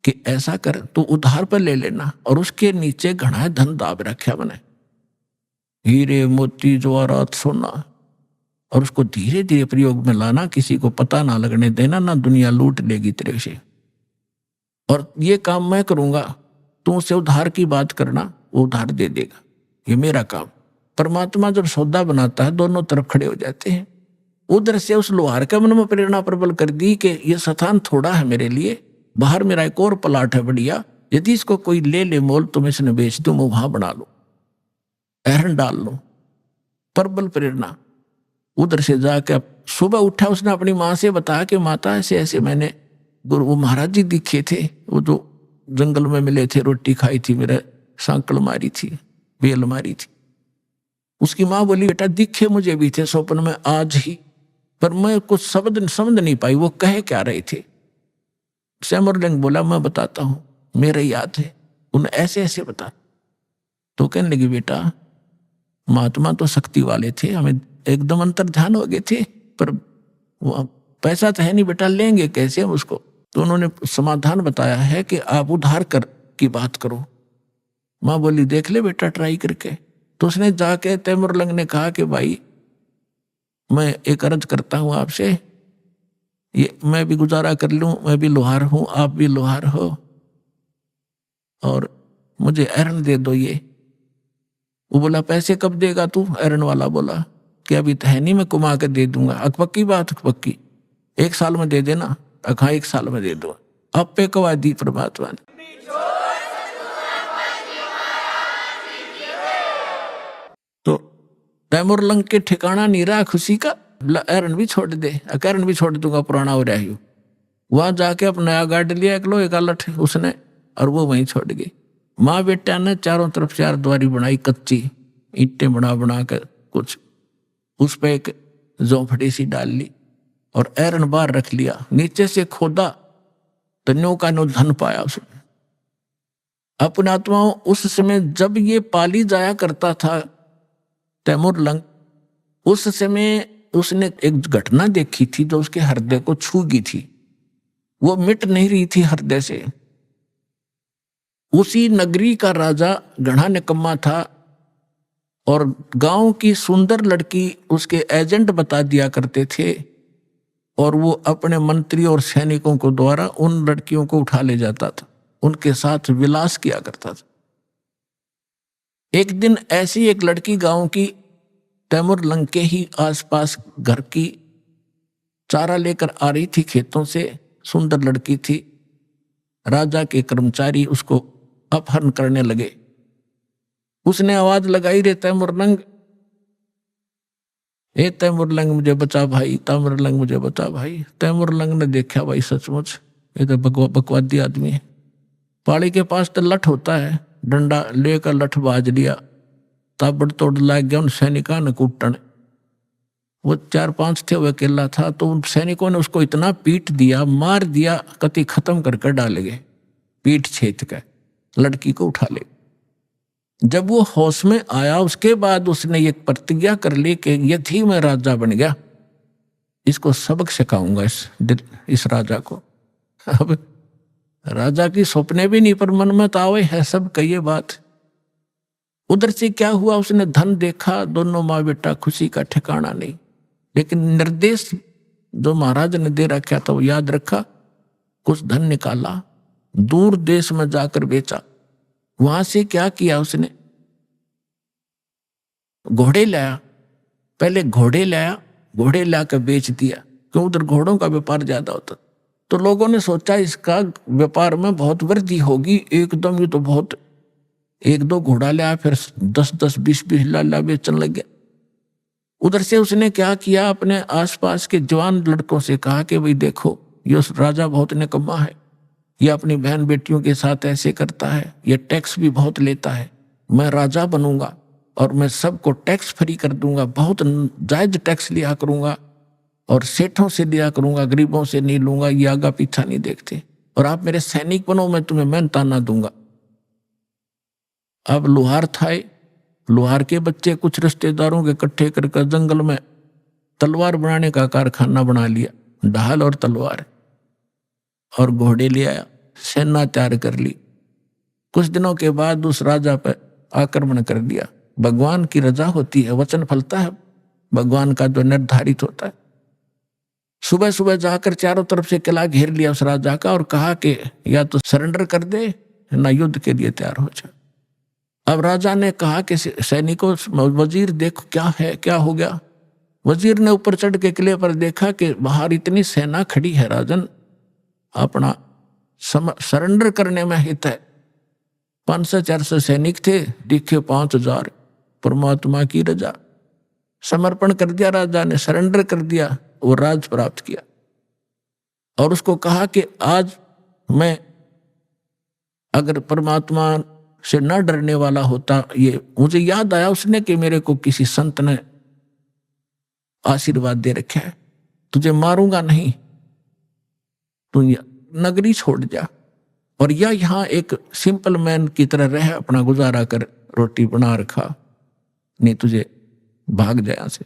कि ऐसा कर तू उधार पर ले लेना, और उसके नीचे घना धन दाब रखा मैंने, हीरे मोती जवाहरात सोना, और उसको धीरे धीरे प्रयोग में लाना, किसी को पता ना लगने देना, ना दुनिया लूट लेगी तेरे से, और ये काम मैं करूंगा, तू उसे उधार की बात करना, वो उधार दे देगा, ये मेरा काम। परमात्मा जब सौदा बनाता है दोनों तरफ खड़े हो जाते हैं। उधर से उस लोहार के मन में प्रेरणा प्रबल कर दी कि ये स्थान थोड़ा है मेरे लिए, बाहर मेरा एक और प्लाट है बढ़िया, यदि इसको कोई ले ले मोल तो मैं इसने बेच दूं, मैं वहां बना लूं, एरन डाल लूं। प्रबल प्रेरणा। उधर से जाके सुबह उठा, उसने अपनी माँ से बताया कि माता ऐसे ऐसे मैंने गुरु वो महाराज जी दिखे थे, वो जो जंगल में मिले थे, रोटी खाई थी, मेरे सांकल मारी थी, बेल मारी थी। उसकी माँ बोली बेटा दिखे मुझे भी थे स्वप्न में आज ही, पर मैं कुछ शब्द समझ नहीं पाई वो कहे क्या रहे थे। तैमूरलंग बोला मैं बताता हूं, मेरे याद है, उन्हें ऐसे ऐसे बता। तो कहने लगी बेटा महात्मा तो शक्ति वाले थे, हमें एकदम अंतर ध्यान हो गए थे, पर वो पैसा तो है नहीं बेटा, लेंगे कैसे हम उसको। तो उन्होंने समाधान बताया है कि आप उधार कर की बात करो। माँ बोली देख ले बेटा ट्राई करके। तो उसने जाके तैमूरलंग ने कहा कि भाई मैं एक अर्ज करता हूं आपसे, ये मैं भी गुजारा कर लूं, मैं भी लोहार हूं, आप भी लोहार हो, और मुझे एरन दे दो ये। वो बोला पैसे कब देगा तू? एरन वाला बोला कि अभी तो है नहीं, मैं कुमा के दे दूंगा। अकपक्की बात, अकपक्की, 1 साल में दे देना। हाँ 1 साल में दे दो। अब पे कवा दी परमात्मा ने। तो तैमूरलंग के ठिकाना नहीं रहा खुशी का, एरन भी छोड़ दे, एरन भी छोड़ दूंगा, पुराना हो रहा है। वहां जाके अपना नया गार्ड लिया एक लोहे का लठ उसने, और वो वहीं छोड़ गई। माँ बेटा ने चारों तरफ 4 द्वारी बनाई, कच्ची ईंटें बना बना कर कुछ, उस पर एक झोंपड़ी सी डाल ली और एरन बाहर रख लिया। नीचे से खोदा तो न्यो का नो धन पाया उसने। अपने आत्माओं उस समय जब ये पाली जाया करता था तैमूरलंग, उस समय उसने एक घटना देखी थी जो उसके हृदय को छू गई थी, वो मिट नहीं रही थी हृदय से। उसी नगरी का राजा घना निकम्मा था और गांव की सुंदर लड़की उसके एजेंट बता दिया करते थे, और वो अपने मंत्री और सैनिकों को द्वारा उन लड़कियों को उठा ले जाता था, उनके साथ विलास किया करता था। एक दिन ऐसी एक लड़की गांव की तैमूरलंग के ही आसपास घर की चारा लेकर आ रही थी खेतों से, सुंदर लड़की थी। राजा के कर्मचारी उसको अपहरण करने लगे। उसने आवाज लगाई, रे तैमूरलंग, ए तैमूरलंग मुझे बचा भाई, तैमूरलंग मुझे बचा भाई। तैमूरलंग ने देखा भाई सचमुच ये तो बकवादी आदमी है। पाड़ी के पास तो लठ होता है, डंडा लेकर लठ बाज लिया, ताबड़ तोड़ लाग गया उन सैनिकों ने कूटने। वो 4-5 थे, वो अकेला था, तो उन सैनिकों ने उसको इतना पीट दिया, मार दिया, कति खत्म करके डाले गए, पीठ छेद कर लड़की को उठा ले। जब वो होश में आया उसके बाद उसने एक प्रतिज्ञा कर ली कि यदि मैं राजा बन गया इसको सबक सिखाऊंगा इस राजा को। अब राजा की सपने भी नहीं, पर मन में तो आवे है सब कही बात। उधर से क्या हुआ, उसने धन देखा, दोनों माँ बेटा खुशी का ठिकाना नहीं। लेकिन निर्देश जो महाराज ने दे रखा था वो याद रखा, कुछ धन निकाला दूर देश में जाकर बेचा। वहां से क्या किया उसने, घोड़े लाया, पहले घोड़े लाया, घोड़े लाकर बेच दिया, क्यों उधर घोड़ों का व्यापार ज्यादा होता। तो लोगों ने सोचा इसका व्यापार में बहुत वृद्धि होगी, एकदम ये तो बहुत, एक दो घोड़ा लाया, फिर 10-10, 20-20 लाला बेचने लग गया। उधर से उसने क्या किया, अपने आसपास के जवान लड़कों से कहा कि भाई देखो ये राजा बहुत निकम्मा है, ये अपनी बहन बेटियों के साथ ऐसे करता है, ये टैक्स भी बहुत लेता है, मैं राजा बनूंगा और मैं सबको टैक्स फ्री कर दूंगा, बहुत जायज टैक्स लिया करूंगा और सेठों से लिया करूंगा, गरीबों से नहीं लूंगा, ये आगा पीछा नहीं देखते, और आप मेरे सैनिक बनो, मैं तुम्हें मेहनताना दूंगा। अब लोहार था, लोहार के बच्चे कुछ रिश्तेदारों के इकट्ठे करके जंगल में तलवार बनाने का कारखाना बना लिया, ढाल और तलवार, और घोड़े ले आया, सेना तैयार कर ली। कुछ दिनों के बाद उस राजा पर आक्रमण कर दिया। भगवान की रजा होती है, वचन फलता है भगवान का जो निर्धारित होता है। सुबह सुबह जाकर चारों तरफ से किला घेर लिया उस राजा का और कहा कि या तो सरेंडर कर दे ना युद्ध के लिए तैयार हो जा। अब राजा ने कहा कि सैनिकों, वजीर देखो क्या है, क्या हो गया। वजीर ने ऊपर चढ़ के किले पर देखा कि बाहर इतनी सेना खड़ी है राजन, अपना सरेंडर करने में हित है। 500-400 सैनिक थे, दिखे 5000। परमात्मा की रजा, समर्पण कर दिया राजा ने, सरेंडर कर दिया और राज प्राप्त किया। और उसको कहा कि आज मैं अगर परमात्मा से न डरने वाला होता, ये मुझे याद आया उसने कि मेरे को किसी संत ने आशीर्वाद दे रखा है, तुझे मारूंगा नहीं, तू नगरी छोड़ जा और या यहाँ एक सिंपल मैन की तरह रह, अपना गुजारा कर, रोटी बना रखा, नहीं तुझे भाग जाए से।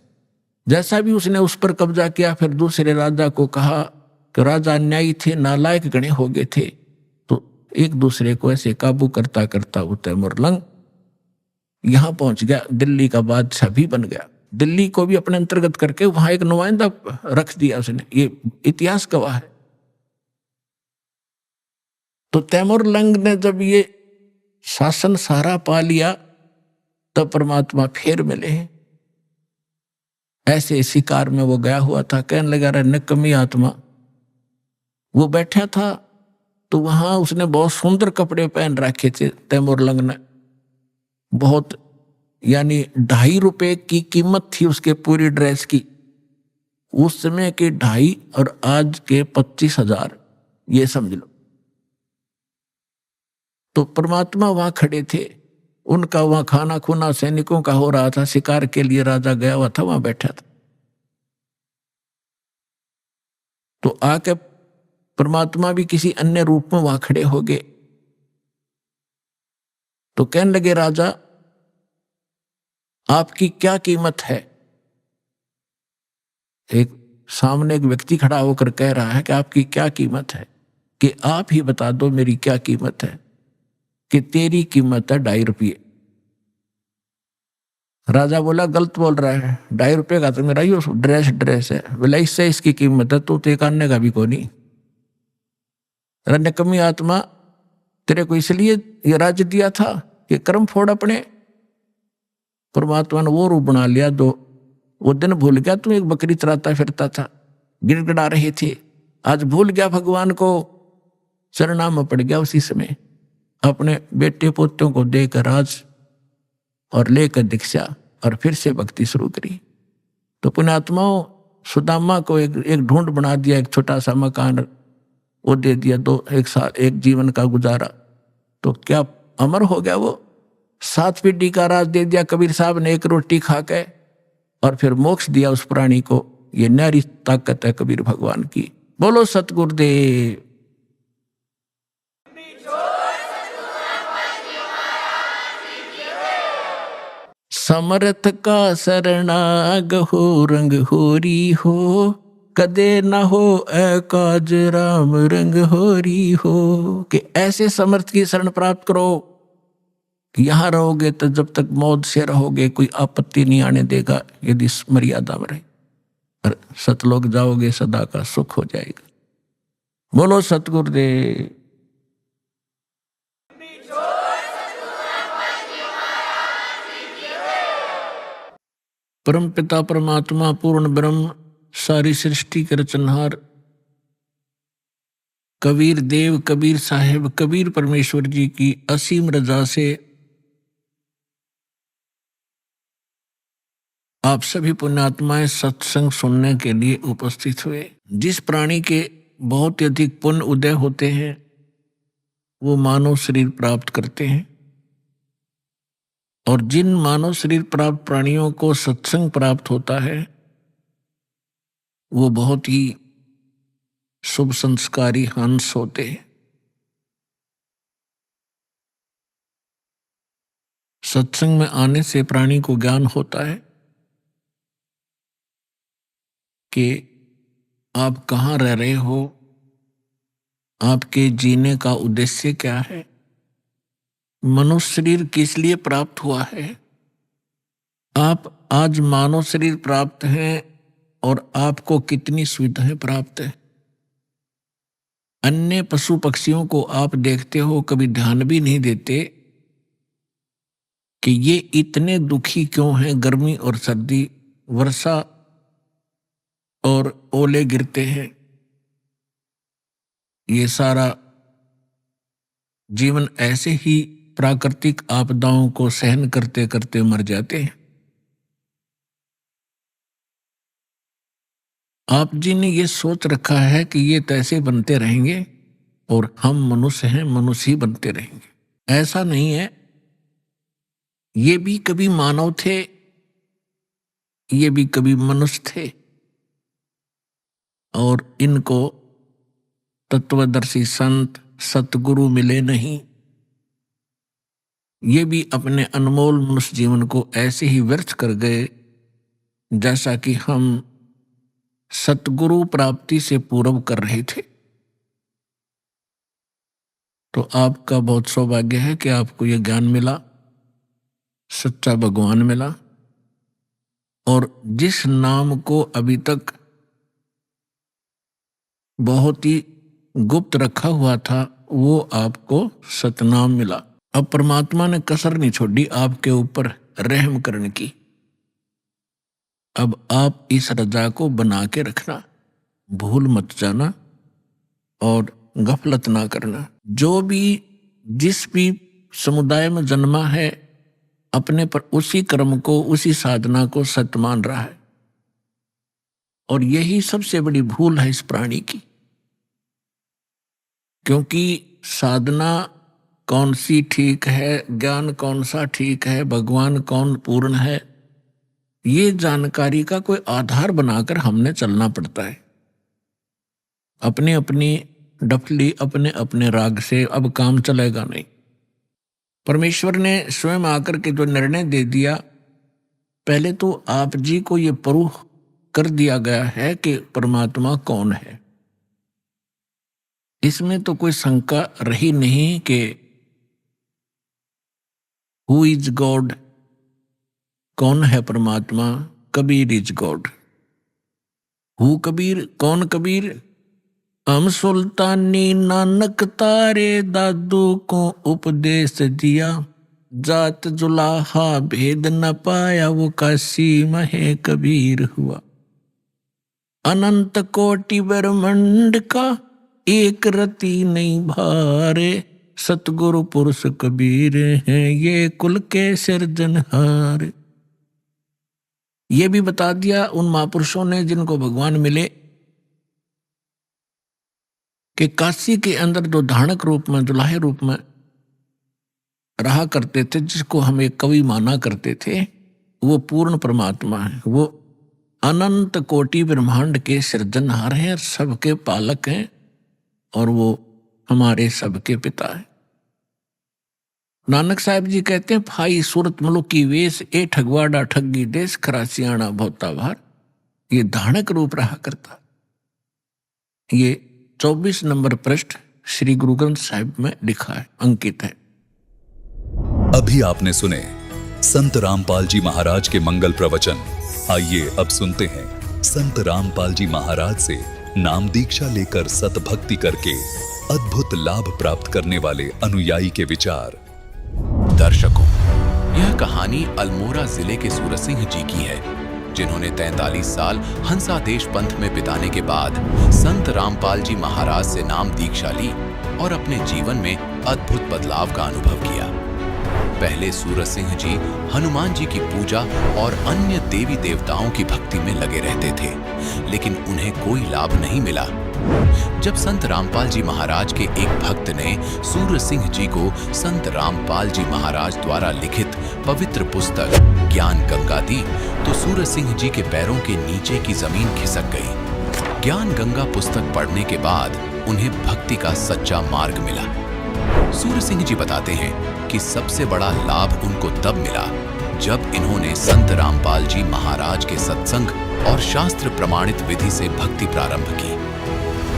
जैसा भी उसने उस पर कब्जा किया, फिर दूसरे राजा को कहा कि राजा अन्यायी थे, नालायक गणे हो गए थे, तो एक दूसरे को ऐसे काबू करता करता वो तैमुरलंग यहाँ पहुंच गया, दिल्ली का बादशाह भी बन गया। दिल्ली को भी अपने अंतर्गत करके वहां एक नुमाइंदा रख दिया उसने, ये इतिहास गवाह है। तो तैमुरलंग ने जब ये शासन सारा पा लिया तब परमात्मा फिर मिले। ऐसे शिकार में वो गया हुआ था, कहने लगा रहा निकम्मी आत्मा। वो बैठा था तो वहां उसने बहुत सुंदर कपड़े पहन रखे थे तैमुरलंग ने, बहुत, यानी 2.5 रुपए की कीमत थी उसके पूरी ड्रेस की, उस समय के 2.5 और आज के 25,000, ये समझ लो। तो परमात्मा वहां खड़े थे, उनका वहां खाना खुना सैनिकों का हो रहा था, शिकार के लिए राजा गया हुआ था, वहां बैठा था। तो आके परमात्मा भी किसी अन्य रूप में वहां खड़े हो गए। तो कहने लगे राजा आपकी क्या कीमत है। एक सामने एक व्यक्ति खड़ा होकर कह रहा है कि आपकी क्या कीमत है, कि आप ही बता दो मेरी क्या कीमत है, कि तेरी कीमत है 2.5 रुपये। राजा बोला गलत बोल रहा है, 2.5 रुपये का तो मेरा ही ड्रेस है, बोला इससे इसकी कीमत है, तो ते कानने का भी को नहीं। निकम्मी आत्मा, तेरे को इसलिए ये राज्य दिया था कि कर्म फोड़ अपने। परमात्मा ने वो रूप बना लिया जो वो दिन भूल गया, तू एक बकरी चराता फिरता था, गिड़गिड़ा रहे थे, आज भूल गया भगवान को, शरणा में पड़ गया। उसी समय अपने बेटे पोतों को देकर राज और लेकर दीक्षा और फिर से भक्ति शुरू करी। तो पुण्यात्माओं, सुदामा को एक ढूंढ बना दिया, एक छोटा सा मकान वो दे दिया, 1 साल एक जीवन का गुजारा, तो क्या अमर हो गया वो। 7 पीढ़ी का राज दे दिया कबीर साहब ने, एक रोटी खा के, और फिर मोक्ष दिया उस प्राणी को। ये न्यारी ताकत है कबीर भगवान की। बोलो सतगुरुदेव। समर्थ का शरणाग हो, रंग होरी हो, कदे न हो एकाज राम रंग होरी हो। कि ऐसे समर्थ की शरण प्राप्त करो कि यहां रहोगे तो जब तक मौत से रहोगे कोई आपत्ति नहीं आने देगा, यदि मर्यादा में रहे। और सतलोक जाओगे सदा का सुख हो जाएगा। बोलो सतगुरुदेव। परम पिता परमात्मा पूर्ण ब्रह्म सारी सृष्टि के रचनहार कबीर देव कबीर साहिब कबीर परमेश्वर जी की असीम रजा से आप सभी पुण्यात्माएं सत्संग सुनने के लिए उपस्थित हुए। जिस प्राणी के बहुत ही अधिक पुण्य उदय होते हैं वो मानव शरीर प्राप्त करते हैं, और जिन मानव शरीर प्राप्त प्राणियों को सत्संग प्राप्त होता है वो बहुत ही शुभ संस्कारी हंस होते हैं। सत्संग में आने से प्राणी को ज्ञान होता है कि आप कहाँ रह रहे हो, आपके जीने का उद्देश्य क्या है, मनुष्य शरीर किस लिए प्राप्त हुआ है। आप आज मानव शरीर प्राप्त हैं और आपको कितनी सुविधाएं प्राप्त है। अन्य पशु पक्षियों को आप देखते हो, कभी ध्यान भी नहीं देते कि ये इतने दुखी क्यों हैं। गर्मी और सर्दी, वर्षा और ओले गिरते हैं, ये सारा जीवन ऐसे ही प्राकृतिक आपदाओं को सहन करते करते मर जाते हैं। आप जी ने ये सोच रखा है कि ये तो ऐसे बनते रहेंगे और हम मनुष्य हैं, मनुष्य ही बनते रहेंगे। ऐसा नहीं है। ये भी कभी मानव थे, ये भी कभी मनुष्य थे, और इनको तत्वदर्शी संत सतगुरु मिले नहीं। ये भी अपने अनमोल मनुष्य जीवन को ऐसे ही व्यर्थ कर गए जैसा कि हम सतगुरु प्राप्ति से पूर्व कर रहे थे। तो आपका बहुत सौभाग्य है कि आपको यह ज्ञान मिला, सच्चा भगवान मिला, और जिस नाम को अभी तक बहुत ही गुप्त रखा हुआ था वो आपको सतनाम मिला। अब परमात्मा ने कसर नहीं छोड़ी आपके ऊपर रहम करने की। अब आप इस रजा को बना के रखना, भूल मत जाना और गफलत ना करना। जो भी जिस भी समुदाय में जन्मा है अपने पर उसी कर्म को, उसी साधना को सत्य मान रहा है, और यही सबसे बड़ी भूल है इस प्राणी की। क्योंकि साधना कौन सी ठीक है, ज्ञान कौन सा ठीक है, भगवान कौन पूर्ण है, ये जानकारी का कोई आधार बनाकर हमने चलना पड़ता है। अपनी अपनी डफली, अपने अपने राग से अब काम चलेगा नहीं। परमेश्वर ने स्वयं आकर के जो निर्णय दे दिया, पहले तो आप जी को ये प्रूफ कर दिया गया है कि परमात्मा कौन है। इसमें तो कोई शंका रही नहीं कि हु इज गॉड, कौन है परमात्मा। Kabir is God. Who Kabir, कौन कबीर। हम सुल्तानी नानक तारे दादू को उपदेश दिया, जात जुलाहा भेद न पाया वो काशी महे कबीर हुआ। अनंत कोटि ब्रह्मांड का एक रति नहीं भारे, सतगुरु पुरुष कबीर हैं ये कुल के सिरजनहार। ये भी बता दिया उन महापुरुषों ने जिनको भगवान मिले कि काशी के अंदर जो धानक रूप में, दुल्हे रूप में रहा करते थे, जिसको हम एक कवि माना करते थे, वो पूर्ण परमात्मा है। वो अनंत कोटि ब्रह्मांड के सृजनहार हैं, सबके पालक हैं, और वो हमारे सबके पिता है। नानक साहब जी कहते हैं, फाई सूरत मलुकी वेश ए ठगवाड़ा ठगी देश, खरासियाणा भोता भार। ये धानक रूप रहा करता। ये 24 नंबर पृष्ठ श्री गुरु ग्रंथ साहिब में लिखा है, अंकित है। अभी आपने सुने संत रामपाल जी महाराज के मंगल प्रवचन। आइए अब सुनते हैं संत रामपाल जी महाराज से नाम दीक्षा लेकर सतभक्ति करके अद्भुत लाभ प्राप्त करने वाले अनुयायी के विचार। दर्शकों, यह कहानी अल्मोड़ा जिले के सूरत सिंह जी की है। जिन्होंने 43 साल हंसादेश पंथ में बिताने के बाद संत रामपाल जी महाराज से नाम दीक्षा ली और अपने जीवन में अद्भुत बदलाव का अनुभव किया। पहले सूरज सिंह जी हनुमान जी की पूजा और अन्य देवी देवताओं की भक्ति में लगे रहते थे, लेकिन उन्हें कोई लाभ नहीं मिला। जब संत रामपाल जी महाराज के एक भक्त ने सूरज सिंह जी को संत रामपाल जी महाराज द्वारा लिखित पवित्र पुस्तक ज्ञान गंगा दी, तो सूरज सिंह जी के पैरों के नीचे की जमीन खिसक गई। ज्ञान गंगा पुस्तक पढ़ने के बाद उन्हें भक्ति का सच्चा मार्ग मिला। सूरज सिंह जी बताते हैं कि सबसे बड़ा लाभ उनको तब मिला जब इन्होंने संत रामपाल जी महाराज के सत्संग और शास्त्र प्रमाणित विधि से भक्ति प्रारंभ की।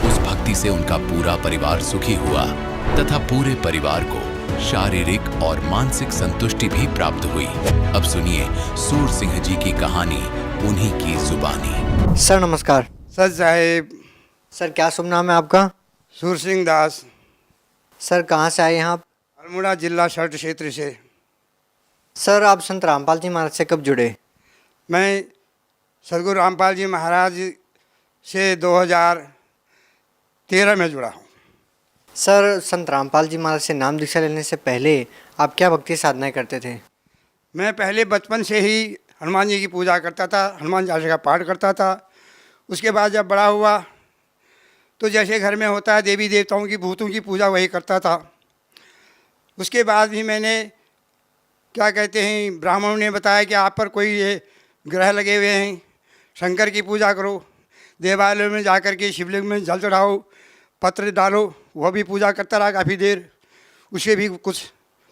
उस भक्ति से उनका पूरा परिवार सुखी हुआ तथा पूरे परिवार को शारीरिक और मानसिक संतुष्टि भी प्राप्त हुई। अब सुनिए सूर सिंह जी की कहानी उन्हीं की जुबानी। सर नमस्कार। सर साहेब। सर क्या शुभ नाम है आपका? सूर सिंह दास। सर कहाँ से आए हैं आप? अल्मोड़ा जिला शर्ट क्षेत्र से। सर आप संत रामपाल जी महाराज से कब जुड़े? मैं सदगुरु रामपाल जी महाराज से 2013 में जुड़ा हूँ। सर संत रामपाल जी महाराज से नाम दीक्षा लेने से पहले आप क्या भक्ति साधनाएं करते थे? मैं पहले बचपन से ही हनुमान जी की पूजा करता था, हनुमान चालीसा का पाठ करता था। उसके बाद जब बड़ा हुआ तो जैसे घर में होता है देवी देवताओं की भूतों की पूजा वही करता था। उसके बाद भी मैंने क्या कहते हैं ब्राह्मणों ने बताया कि आप पर कोई ये ग्रह लगे हुए हैं, शंकर की पूजा करो, देवालयों में जा कर के शिवलिंग में जल चढ़ाओ, पत्र डालो। वह भी पूजा करता रहा काफ़ी देर, उससे भी कुछ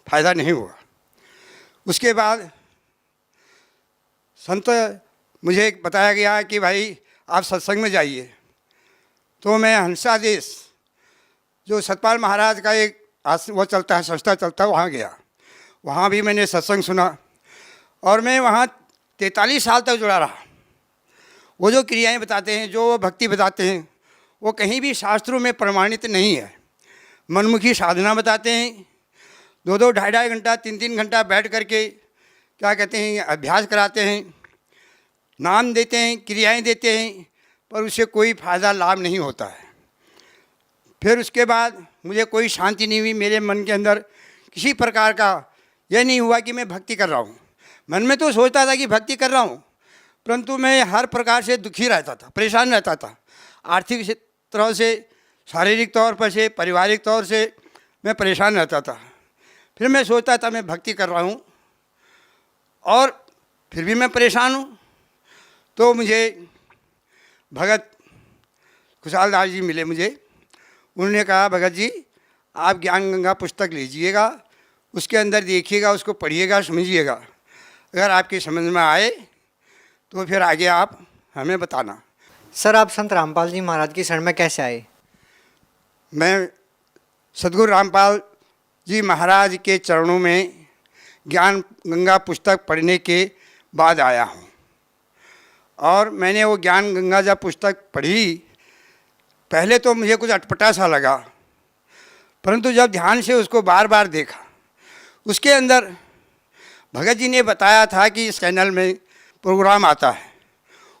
फ़ायदा नहीं हुआ। उसके बाद संत मुझे बताया गया कि भाई आप सत्संग में जाइए। तो मैं हंसादेश जो सतपाल महाराज का एक वो चलता है, संस्था चलता है, वहाँ गया। वहाँ भी मैंने सत्संग सुना और मैं वहाँ 43 साल तक जुड़ा रहा। वो जो क्रियाएं बताते हैं, जो भक्ति बताते हैं, वो कहीं भी शास्त्रों में प्रमाणित नहीं है। मनमुखी साधना बताते हैं, 2-2, 2.5 घंटा, 3-3 घंटा बैठ करके क्या कहते हैं अभ्यास कराते हैं, नाम देते हैं, क्रियाएं देते हैं, पर उससे कोई फ़ायदा लाभ नहीं होता है। फिर उसके बाद मुझे कोई शांति नहीं हुई। मेरे मन के अंदर किसी प्रकार का यह नहीं हुआ कि मैं भक्ति कर रहा हूँ। मन में तो सोचता था कि भक्ति कर रहा हूँ, परंतु मैं हर प्रकार से दुखी रहता था, परेशान रहता था। आर्थिक तरह से, शारीरिक तौर पर से, पारिवारिक तौर से मैं परेशान रहता था। फिर मैं सोचता था मैं भक्ति कर रहा हूँ और फिर भी मैं परेशान हूँ। तो मुझे भगत खुशहाल दास जी मिले मुझे। उन्होंने कहा भगत जी आप ज्ञान गंगा पुस्तक लीजिएगा, उसके अंदर देखिएगा, उसको पढ़िएगा, समझिएगा। अगर आपकी समझ में आए तो फिर आगे आप हमें बताना। सर आप संत रामपाल जी महाराज की शरण में कैसे आए? मैं सदगुरु रामपाल जी महाराज के चरणों में ज्ञान गंगा पुस्तक पढ़ने के बाद आया हूँ। और मैंने वो ज्ञान गंगा जब पुस्तक पढ़ी, पहले तो मुझे कुछ अटपटा सा लगा, परंतु जब ध्यान से उसको बार बार देखा, उसके अंदर भगत जी ने बताया था कि इस चैनल में प्रोग्राम आता है,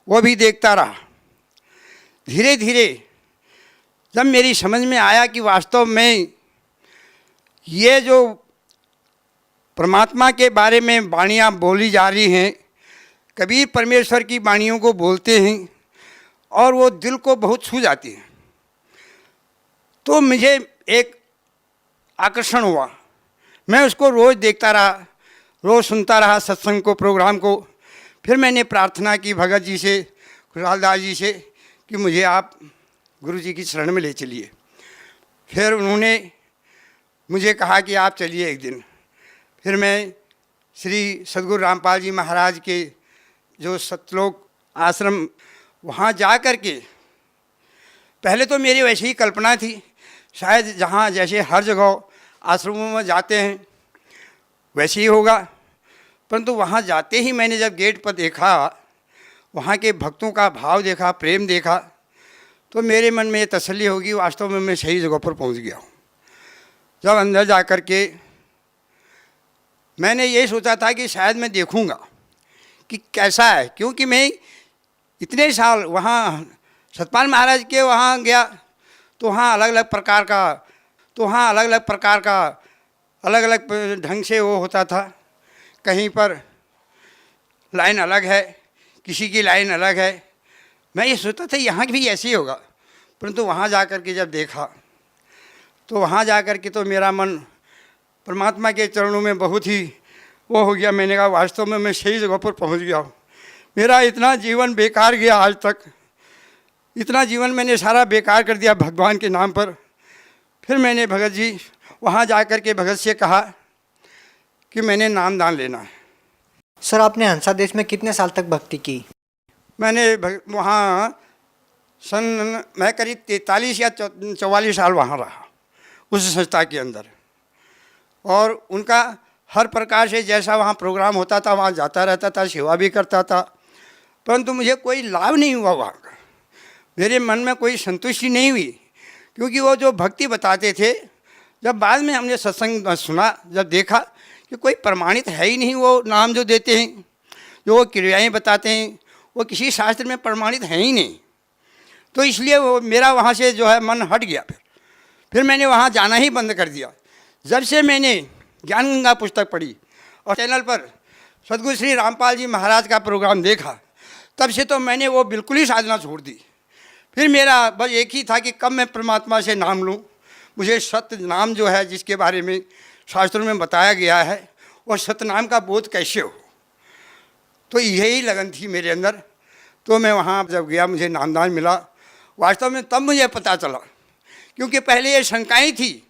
वो भी देखता रहा। धीरे धीरे जब मेरी समझ में आया कि वास्तव में ये जो परमात्मा के बारे में वाणियाँ बोली जा रही हैं, कबीर परमेश्वर की वाणियों को बोलते हैं और वो दिल को बहुत छू जाती हैं, तो मुझे एक आकर्षण हुआ। मैं उसको रोज़ देखता रहा, रोज़ सुनता रहा सत्संग को, प्रोग्राम को। फिर मैंने प्रार्थना की भगत जी से, खुशहाल दास जी से कि मुझे आप गुरु जी की शरण में ले चलिए। फिर उन्होंने मुझे कहा कि आप चलिए एक दिन। फिर मैं श्री सदगुरु रामपाल जी महाराज के जो सतलोक आश्रम, वहाँ जा कर के पहले तो मेरी वैसी ही कल्पना थी, शायद जहाँ जैसे हर जगह आश्रमों में जाते हैं वैसे ही होगा। परंतु वहाँ जाते ही मैंने जब गेट पर देखा, वहाँ के भक्तों का भाव देखा, प्रेम देखा, तो मेरे मन में ये तसल्ली होगी वास्तव में मैं सही जगह पर पहुँच गया हूँ। जब अंदर जा कर के मैंने ये सोचा था कि शायद मैं देखूँगा कि कैसा है, क्योंकि मैं इतने साल वहाँ सतपाल महाराज के वहाँ गया तो वहाँ अलग अलग ढंग से वो होता था। कहीं पर लाइन अलग है, किसी की लाइन अलग है। मैं ये सोचता था यहाँ भी ऐसे ही होगा, परंतु वहाँ जा कर के जब देखा तो वहाँ जा कर के तो मेरा मन परमात्मा के चरणों में बहुत ही वो हो गया। मैंने कहा वास्तव में मैं सही जगह पर पहुँच गया हूँ। मेरा इतना जीवन बेकार गया आज तक, इतना जीवन मैंने सारा बेकार कर दिया भगवान के नाम पर। फिर मैंने भगत जी वहाँ जा कर के भगत से कहा कि मैंने नाम दान लेना है। सर आपने हंसा देश में कितने साल तक भक्ति की? मैंने वहाँ मैं करीब 43 या 44 साल वहाँ रहा उस संस्था के अंदर, और उनका हर प्रकार से जैसा वहाँ प्रोग्राम होता था वहाँ जाता रहता था, सेवा भी करता था, परंतु मुझे कोई लाभ नहीं हुआ वहाँ का। मेरे मन में कोई संतुष्टि नहीं हुई, क्योंकि वो जो भक्ति बताते थे, जब बाद में हमने सत्संग सुना, जब देखा कि कोई प्रमाणित है ही नहीं, वो नाम जो देते हैं, जो वो क्रियाएँ बताते हैं, वो किसी शास्त्र में प्रमाणित है ही नहीं। तो इसलिए वो मेरा वहाँ से जो है मन हट गया। फिर मैंने वहाँ जाना ही बंद कर दिया। जब से मैंने ज्ञान गंगा पुस्तक पढ़ी और चैनल पर सदगुरु श्री रामपाल जी महाराज का प्रोग्राम देखा, तब से तो मैंने वो बिल्कुल ही साधना छोड़ दी। फिर मेरा बस एक ही था कि कब मैं परमात्मा से नाम लूँ, मुझे सत्य नाम जो है जिसके बारे में शास्त्रों में बताया गया है, और सत्यनाम का बोध कैसे हो। तो यही लगन थी मेरे अंदर। तो मैं वहाँ जब गया, मुझे नामदान मिला। वास्तव में तब मुझे पता चला, क्योंकि पहले ये शंकाएँ थी।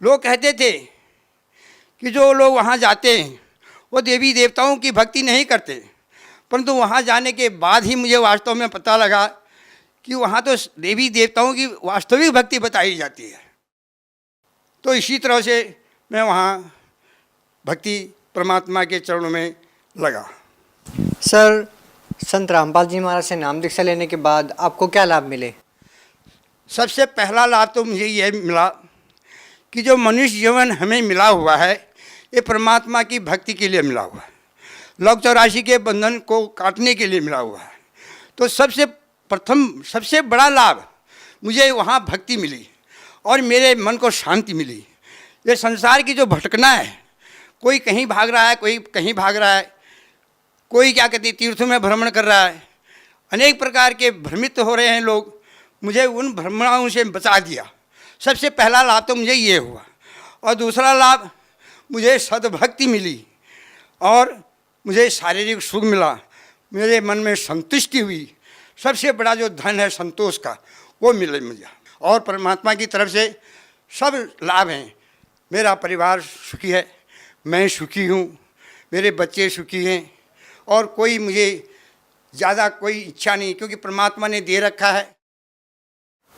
लोग कहते थे कि जो लोग वहाँ जाते हैं वो देवी देवताओं की भक्ति नहीं करते, परंतु वहाँ जाने के बाद ही मुझे वास्तव में पता लगा कि वहाँ तो देवी देवताओं की वास्तविक भक्ति बताई जाती है। तो इसी तरह से मैं वहाँ भक्ति परमात्मा के चरणों में लगा। सर संत रामपाल जी महाराज से नाम दीक्षा लेने के बाद आपको क्या लाभ मिले? सबसे पहला लाभ तो मुझे ये मिला कि जो मनुष्य जीवन हमें मिला हुआ है, ये परमात्मा की भक्ति के लिए मिला हुआ है, लौक 84 के बंधन को काटने के लिए मिला हुआ है। तो सबसे प्रथम सबसे बड़ा लाभ मुझे वहाँ भक्ति मिली और मेरे मन को शांति मिली। ये संसार की जो भटकना है, कोई कहीं भाग रहा है, कोई कहीं भाग रहा है, कोई क्या कहते तीर्थों में भ्रमण कर रहा है, अनेक प्रकार के भ्रमित हो रहे हैं लोग। मुझे उन भ्रमणाओं से बचा दिया। सबसे पहला लाभ तो मुझे ये हुआ। और दूसरा लाभ, मुझे सद्भक्ति मिली और मुझे शारीरिक सुख मिला, मेरे मन में संतुष्टि हुई। सबसे बड़ा जो धन है संतोष का, वो मिले मुझे। और परमात्मा की तरफ से सब लाभ हैं। मेरा परिवार सुखी है, मैं सुखी हूँ, मेरे बच्चे सुखी हैं, और कोई मुझे ज़्यादा कोई इच्छा नहीं, क्योंकि परमात्मा ने दे रखा है।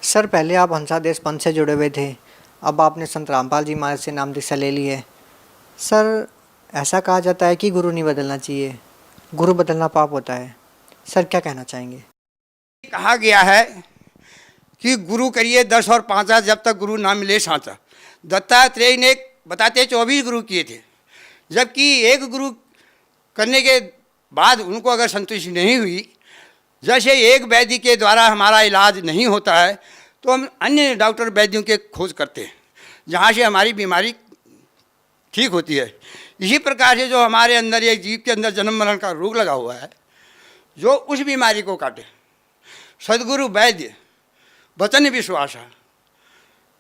सर पहले आप हंसा देश पंथ से जुड़े हुए थे, अब आपने संत रामपाल जी महाराज से नाम दीक्षा ले ली है। सर ऐसा कहा जाता है कि गुरु नहीं बदलना चाहिए, गुरु बदलना पाप होता है। सर क्या कहना चाहेंगे? कहा गया है कि गुरु करिए 10 और 5, जब तक गुरु ना मिले साचा। दत्तात्रेय ने बताते 24 गुरु किए थे, जबकि एक गुरु करने के बाद उनको अगर संतुष्टि नहीं हुई, जैसे एक वैद्य के द्वारा हमारा इलाज नहीं होता है, तो हम अन्य डॉक्टर वैद्यों के खोज करते हैं, जहाँ से हमारी बीमारी ठीक होती है। इसी प्रकार से जो हमारे अंदर एक जीव के अंदर जन्म मरण का रोग लगा हुआ है, जो उस बीमारी को काटे, सदगुरु वैद्य वचन विश्वासा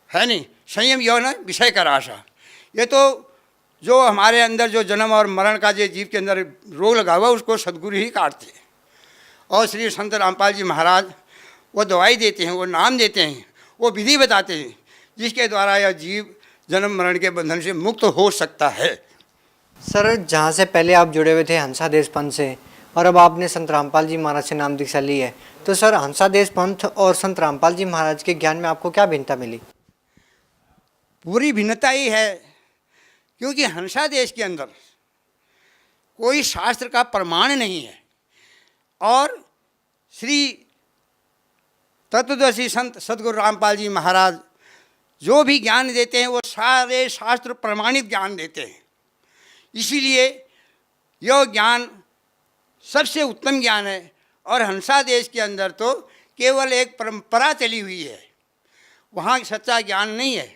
है नहीं, संयम यौन विषय का आशा। ये तो जो हमारे अंदर जो जन्म और मरण का जो जीव के अंदर रोग लगा हुआ, उसको सदगुरु ही काटते हैं। और श्री संत रामपाल जी महाराज वो दवाई देते हैं, वो नाम देते हैं, वो विधि बताते हैं, जिसके द्वारा यह जीव जन्म मरण के बंधन से मुक्त हो सकता है। सर जहाँ से पहले आप जुड़े हुए थे हंसा देश पंथ से, और अब आपने संत रामपाल जी महाराज से नाम दीक्षा ली है, तो सर हंसा देश पंथ और संत रामपाल जी महाराज के ज्ञान में आपको क्या भिन्नता मिली? पूरी भिन्नता ही है, क्योंकि हंसा देश के अंदर कोई शास्त्र का प्रमाण नहीं है, और श्री तत्वदर्शी संत सदगुरु रामपाल जी महाराज जो भी ज्ञान देते हैं, वो सारे शास्त्र प्रमाणित ज्ञान देते हैं। इसीलिए यह ज्ञान सबसे उत्तम ज्ञान है। और हंसा देश के अंदर तो केवल एक परंपरा चली हुई है, वहाँ सच्चा ज्ञान नहीं है,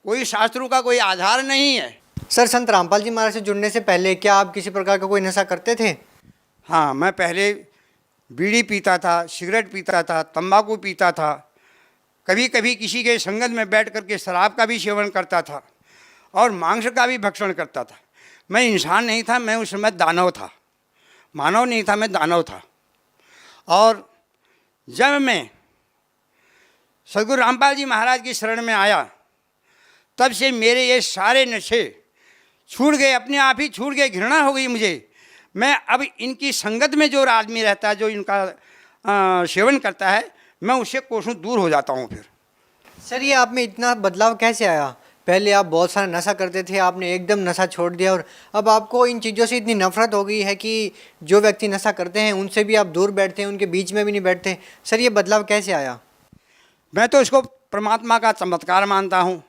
कोई शास्त्रों का कोई आधार नहीं है। सर, संत रामपाल जी महाराज से जुड़ने से पहले क्या आप किसी प्रकार का कोई नशा करते थे? हाँ, मैं पहले बीड़ी पीता था, सिगरेट पीता था, तंबाकू पीता था, कभी कभी किसी के संगत में बैठ करके शराब का भी सेवन करता था और मांस का भी भक्षण करता था। मैं इंसान नहीं था, मैं उस समय दानव था, मानव नहीं था, मैं दानव था। और जब मैं सदगुरु रामपाल जी महाराज की शरण में आया, तब से मेरे ये सारे नशे छूट गए, अपने आप ही छूट गए, घृणा हो गई मुझे। मैं अब इनकी संगत में जो आदमी रहता है, जो इनका सेवन करता है, मैं उससे कोसों दूर हो जाता हूँ। फिर सर, ये आप में इतना बदलाव कैसे आया? पहले आप बहुत सारा नशा करते थे, आपने एकदम नशा छोड़ दिया और अब आपको इन चीज़ों से इतनी नफरत हो गई है कि जो व्यक्ति नशा करते हैं उनसे भी आप दूर बैठते हैं, उनके बीच में भी नहीं बैठते। सर, ये बदलाव कैसे आया? मैं तो इसको परमात्मा का चमत्कार मानता हूँ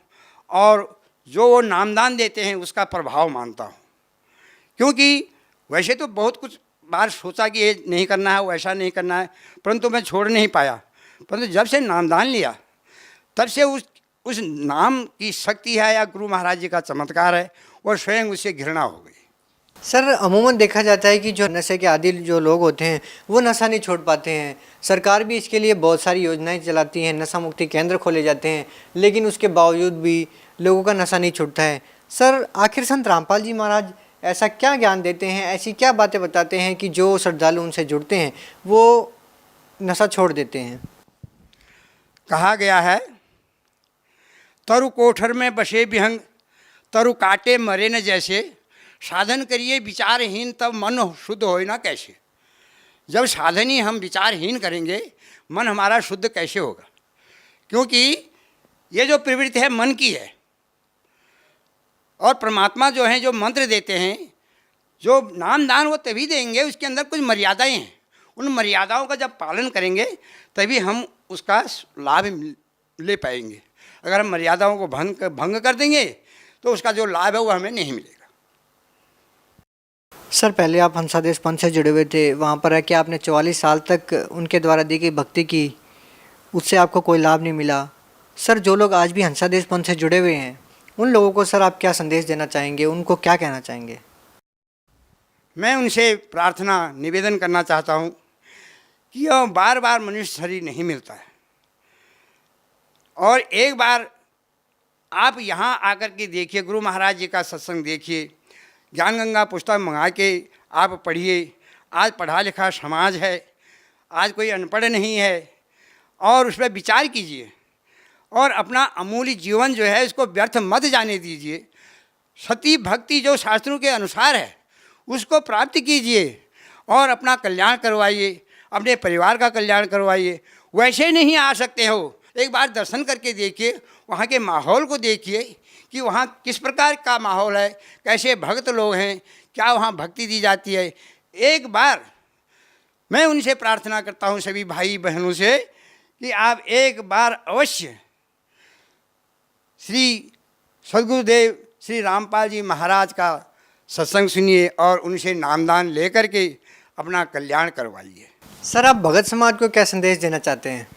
और जो वो नामदान देते हैं उसका प्रभाव मानता हूँ। क्योंकि वैसे तो बहुत कुछ बार सोचा कि ये नहीं करना है, वैसा नहीं करना है, परंतु मैं छोड़ नहीं पाया। परंतु जब से नामदान लिया, तब से उस नाम की शक्ति है या गुरु महाराज जी का चमत्कार है, और स्वयं उससे घृणा हो गई। सर, अमूमन देखा जाता है कि जो नशे के आदी जो लोग होते हैं वो नशा नहीं छोड़ पाते हैं। सरकार भी इसके लिए बहुत सारी योजनाएं चलाती हैं, नशा मुक्ति केंद्र खोले जाते हैं, लेकिन उसके बावजूद भी लोगों का नशा नहीं छूटता है। सर, आखिर संत रामपाल जी महाराज ऐसा क्या ज्ञान देते हैं, ऐसी क्या बातें बताते हैं कि जो श्रद्धालु उनसे जुड़ते हैं वो नशा छोड़ देते हैं? कहा गया है, तरु कोठर में बसे विहंग, तरु काटे मरे न जैसे, साधन करिए विचारहीन तब मन शुद्ध होए ना कैसे। जब साधन ही हम विचारहीन करेंगे, मन हमारा शुद्ध कैसे होगा? क्योंकि ये जो प्रवृत्ति है मन की है, और परमात्मा जो है जो मंत्र देते हैं, जो नाम दान वो तभी देंगे, उसके अंदर कुछ मर्यादाएं हैं। उन मर्यादाओं का जब पालन करेंगे तभी हम उसका लाभ ले पाएंगे। अगर हम मर्यादाओं को भंग कर देंगे तो उसका जो लाभ है वो हमें नहीं मिलेगा। सर, पहले आप हंसादेश पंथ से जुड़े हुए थे, वहाँ पर है कि आपने 44 साल तक उनके द्वारा दी गई भक्ति की, उससे आपको कोई लाभ नहीं मिला। सर, जो लोग आज भी हंसादेश पंथ से जुड़े हुए हैं उन लोगों को सर आप क्या संदेश देना चाहेंगे, उनको क्या कहना चाहेंगे? मैं उनसे प्रार्थना निवेदन करना चाहता हूँ कि यह बार बार मनुष्य शरीर नहीं मिलता है, और एक बार आप यहाँ आकर के देखिए, गुरु महाराज जी का सत्संग देखिए, ज्ञान गंगा पुस्तक मंगा के आप पढ़िए। आज पढ़ा लिखा समाज है, आज कोई अनपढ़ नहीं है, और उस पर विचार कीजिए और अपना अमूल्य जीवन जो है इसको व्यर्थ मत जाने दीजिए। सती भक्ति जो शास्त्रों के अनुसार है उसको प्राप्त कीजिए और अपना कल्याण करवाइए, अपने परिवार का कल्याण करवाइए। वैसे नहीं आ सकते हो, एक बार दर्शन करके देखिए, वहाँ के माहौल को देखिए कि वहाँ किस प्रकार का माहौल है, कैसे भक्त लोग हैं, क्या वहाँ भक्ति दी जाती है। एक बार मैं उनसे प्रार्थना करता हूँ सभी भाई बहनों से कि आप एक बार अवश्य श्री सद्गुरुदेव श्री रामपाल जी महाराज का सत्संग सुनिए और उनसे नामदान लेकर के अपना कल्याण करवाइए। सर, आप भगत समाज को क्या संदेश देना चाहते हैं?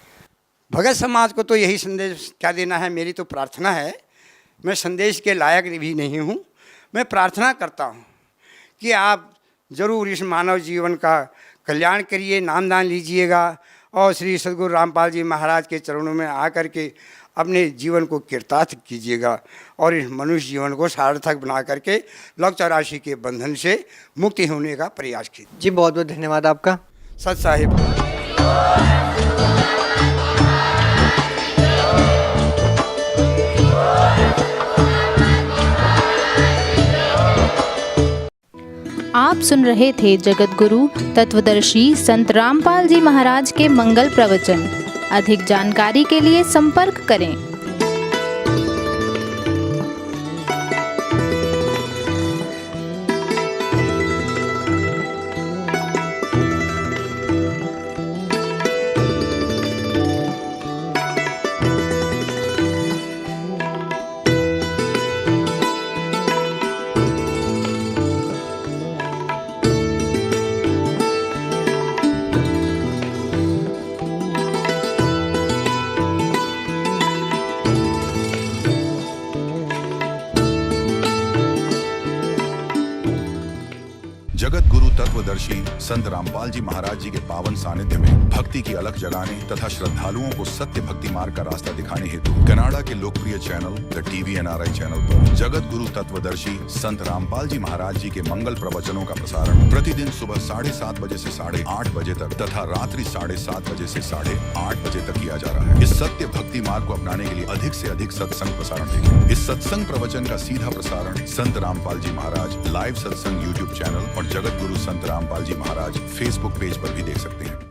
भगत समाज को तो यही संदेश क्या देना है, मेरी तो प्रार्थना है। मैं संदेश के लायक भी नहीं हूँ, मैं प्रार्थना करता हूँ कि आप ज़रूर इस मानव जीवन का कल्याण करिए, नामदान लीजिएगा और श्री सद्गुरु रामपाल जी महाराज के चरणों में आकर के अपने जीवन को कृतार्थ कीजिएगा और इस मनुष्य जीवन को सार्थक बना करके लौह 84 के बंधन से मुक्ति होने का प्रयास कीजिए। जी, बहुत बहुत धन्यवाद आपका। सत साहिब। आप सुन रहे थे जगत गुरु तत्वदर्शी संत रामपाल जी महाराज के मंगल प्रवचन। अधिक जानकारी के लिए संपर्क करें। जगत गुरु तत्वदर्शी संत रामपाल जी महाराज जी के पावन सानिध्य में भक्ति की अलख जगाने तथा श्रद्धालुओं को सत्य भक्ति मार्ग का रास्ता दिखाने हेतु कनाडा के लोकप्रिय channel the TV NRI channel पर जगत गुरु तत्वदर्शी संत रामपाल जी महाराज जी के मंगल प्रवचनों का प्रसारण प्रतिदिन सुबह 7:30 बजे से 8:30 बजे तक तथा रात्रि 7:30 बजे से 8:30 बजे तक किया जा रहा है। इस सत्य भक्ति मार्ग को अपनाने के लिए अधिक से अधिक सत्संग प्रसारण देखें। इस सत्संग प्रवचन का सीधा प्रसारण संत रामपाल जी महाराज लाइव सत्संग YouTube चैनल और जगत गुरु संत रामपाल जी महाराज Facebook पेज पर भी देख सकते हैं।